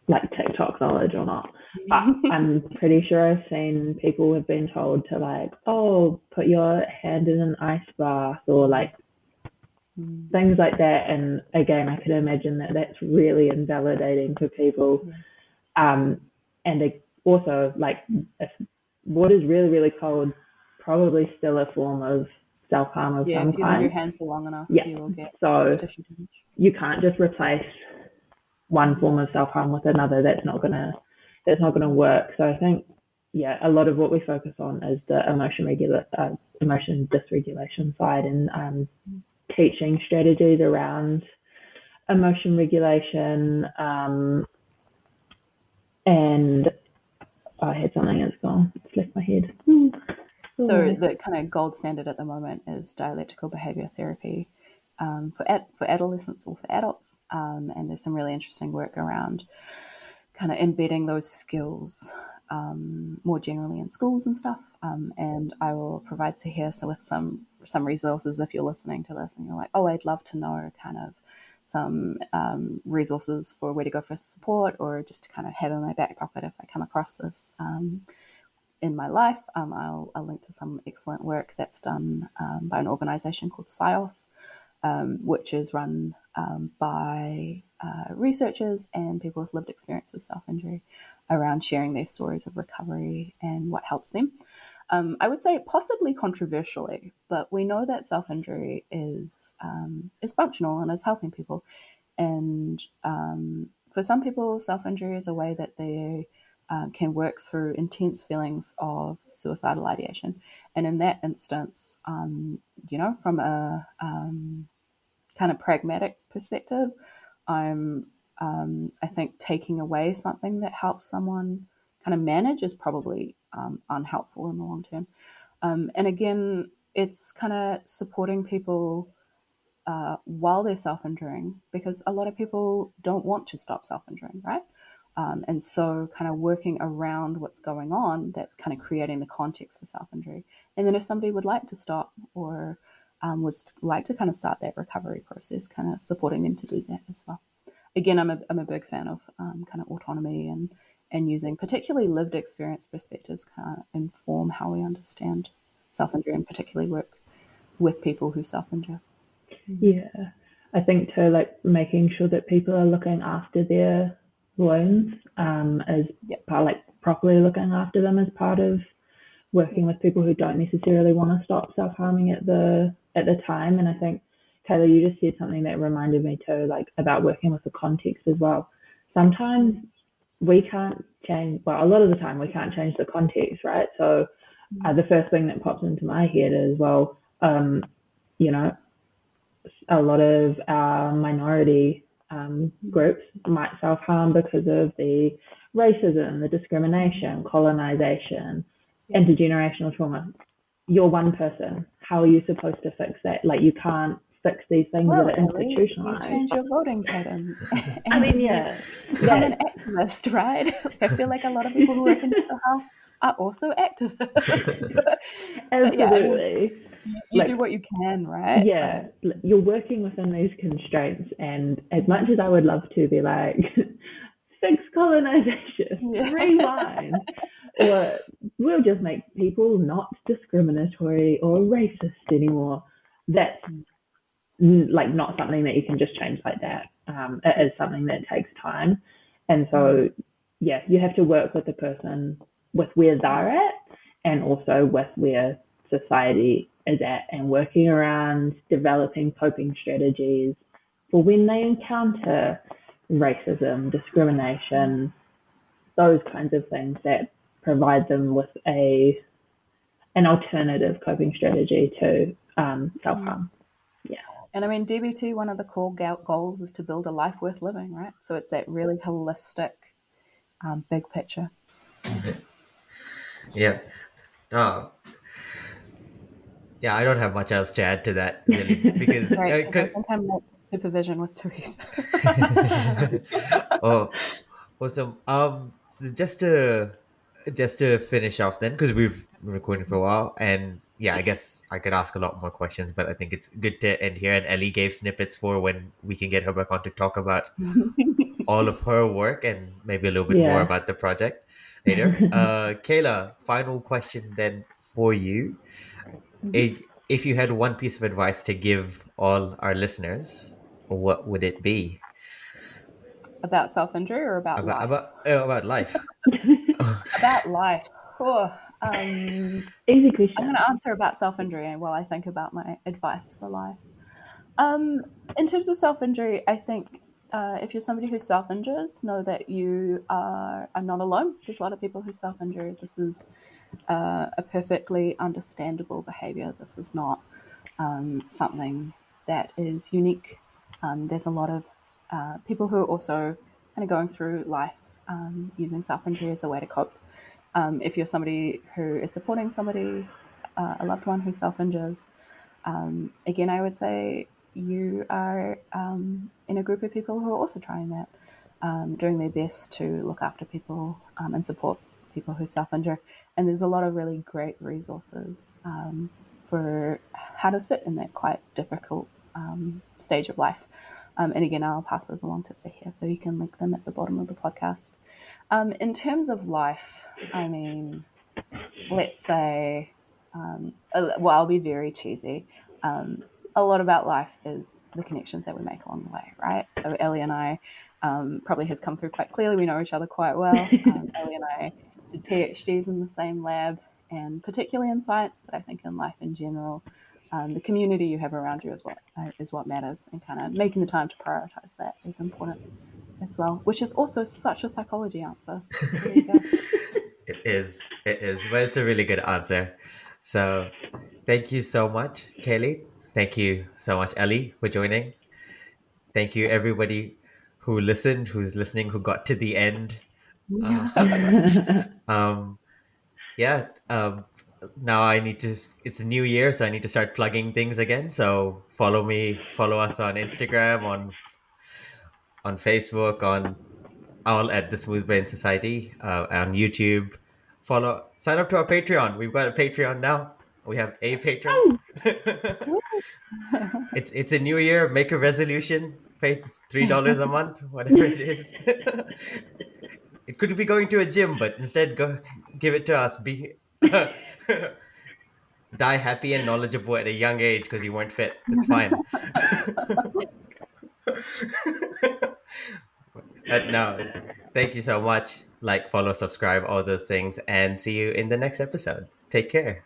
Speaker 3: like TikTok knowledge or not, but I'm pretty sure I've seen people who have been told to like, oh, put your hand in an ice bath or like
Speaker 2: Mm,
Speaker 3: things like that. And again, I can imagine that that's really invalidating for people.
Speaker 2: yeah.
Speaker 3: And also, like, if water's really, really cold, probably still a form of self harm of
Speaker 2: Yeah,
Speaker 3: some
Speaker 2: if you leave your
Speaker 3: kind.
Speaker 2: hand for long enough,
Speaker 3: Yeah.
Speaker 2: you will get
Speaker 3: So
Speaker 2: tissue damage.
Speaker 3: you can't just replace one form of self harm with another. That's not gonna work. So I think, yeah, a lot of what we focus on is the emotion dysregulation side, and teaching strategies around emotion regulation. And I had something that's gone. It's left my head.
Speaker 2: So
Speaker 3: Oh.
Speaker 2: the kind of gold standard at the moment is dialectical behavior therapy for adolescents or for adults. And there's some really interesting work around kind of embedding those skills more generally in schools and stuff. And I will provide here so with some resources if you're listening to this and you're like, oh, I'd love to know kind of some resources for where to go for support or just to kind of have in my back pocket if I come across this in my life. I'll link to some excellent work that's done by an organization called SIOS, which is run by researchers and people with lived experience of self-injury around sharing their stories of recovery and what helps them. I would say possibly controversially, but we know that self-injury is functional and is helping people. And for some people, self-injury is a way that they can work through intense feelings of suicidal ideation. And in that instance, from a kind of pragmatic perspective, I think taking away something that helps someone kind of manage is probably unhelpful in the long term. And again, it's kind of supporting people while they're self-injuring because a lot of people don't want to stop self-injuring, right? And so kind of working around what's going on, that's kind of creating the context for self-injury. And then if somebody would like to stop or would like to kind of start that recovery process, kind of supporting them to do that as well. Again, I'm a big fan of kind of autonomy and using particularly lived experience perspectives kind of inform how we understand self-injury and particularly work with people who self-injure.
Speaker 3: Yeah, I think too, like making sure that people are looking after their wounds, is
Speaker 2: Yep.
Speaker 3: part, like properly looking after them, as part of
Speaker 2: Yep.
Speaker 3: working with people who don't necessarily want to stop self harming at the time. And I think, Taylor, you just said something that reminded me too, like about working with the context as well. Sometimes we can't change. Well, a lot of the time we can't change the context, right? So the first thing that pops into my head is, well, you know, a lot of our minority groups might self harm because of the racism, the discrimination, colonization,
Speaker 2: Yep.
Speaker 3: intergenerational trauma. You're one person. How are you supposed to fix that? Like, you can't fix these things that
Speaker 2: Well,
Speaker 3: are
Speaker 2: Ellie, you've
Speaker 3: institutionalized.
Speaker 2: changed your voting patterns
Speaker 3: I
Speaker 2: and
Speaker 3: mean,
Speaker 2: you've
Speaker 3: yeah,
Speaker 2: become an
Speaker 3: that
Speaker 2: activist, right? I feel like a lot of people who work in mental health are also activists. But yeah, I mean,
Speaker 3: Absolutely.
Speaker 2: you do
Speaker 3: Like,
Speaker 2: what you can, right?
Speaker 3: yeah, you're working within these constraints, and as much as I would love to be like, fix colonization,
Speaker 2: Yeah.
Speaker 3: rewind, or we'll just make people not discriminatory or racist anymore, that's like not something that you can just change like that. It is something that takes time, and so yeah, you have to work with the person with where they're at, and also with where society is at, and working around developing coping strategies for when they encounter racism, discrimination, those kinds of things that provide them with an alternative coping strategy to self harm. Yeah.
Speaker 2: And I mean, DBT, one of the core goals is to build a life worth living, right? So it's that really holistic, big picture.
Speaker 1: Yeah. Oh, yeah, I don't have much else to add to that, really, because
Speaker 2: Great, because I think I'm like supervision with Teresa.
Speaker 1: oh, awesome. So just to finish off then, because we've been recording for a while, and yeah, I guess I could ask a lot more questions, but I think it's good to end here. And Ellie gave snippets for when we can get her back on to talk about all of her work and maybe a little bit more
Speaker 3: Yeah.
Speaker 1: about the project later. Kayla, final question then for you. If you had one piece of advice to give all our listeners, what would it be
Speaker 2: About self injury or about
Speaker 1: about
Speaker 2: life?
Speaker 1: about life?
Speaker 2: About life. Oh,
Speaker 3: Easy
Speaker 2: I'm going
Speaker 3: question.
Speaker 2: to answer about self injury while I think about my advice for life. In terms of self injury, I think if you're somebody who self injures, know that you are not alone. There's a lot of people who self injure. This is a perfectly understandable behavior. This is not something that is unique. There's a lot of people who are also kind of going through life using self injury as a way to cope. If you're somebody who is supporting somebody, a loved one who self injures, again, I would say you are in a group of people who are also trying that, doing their best to look after people and support people who self injure. And there's a lot of really great resources for how to sit in that quite difficult stage of life. And again, I'll pass those along to Sahir so you can link them at the bottom of the podcast. In terms of life, I mean, let's say, well, I'll be very cheesy. A lot about life is the connections that we make along the way, right? So Ellie and I probably has come through quite clearly. We know each other quite well. Ellie and I did PhDs in the same lab, and particularly in science, but I think in life in general, the community you have around you is what matters, and kind of making the time to prioritize that is important as well, which is also such a psychology answer. So there you go.
Speaker 1: It is, but it's a really good answer. So, thank you so much, Kaylee. Thank you so much, Ellie, for joining. Thank you, everybody who listened, who's listening, who got to the end. Uh, um, yeah. Now I need to. It's a new year, so I need to start plugging things again. So follow us on Instagram, on Facebook, on all at the Smooth Brain Society, on YouTube. Sign up to our Patreon. We've got a Patreon now. We have a patron. It's a new year. Make a resolution. Pay $3 a month, whatever it is. It could be going to a gym, but instead go give it to us. Be die happy and knowledgeable at a young age because you weren't fit. It's fine. But no, thank you so much. Like, follow, subscribe, all those things, and see you in the next episode. Take care.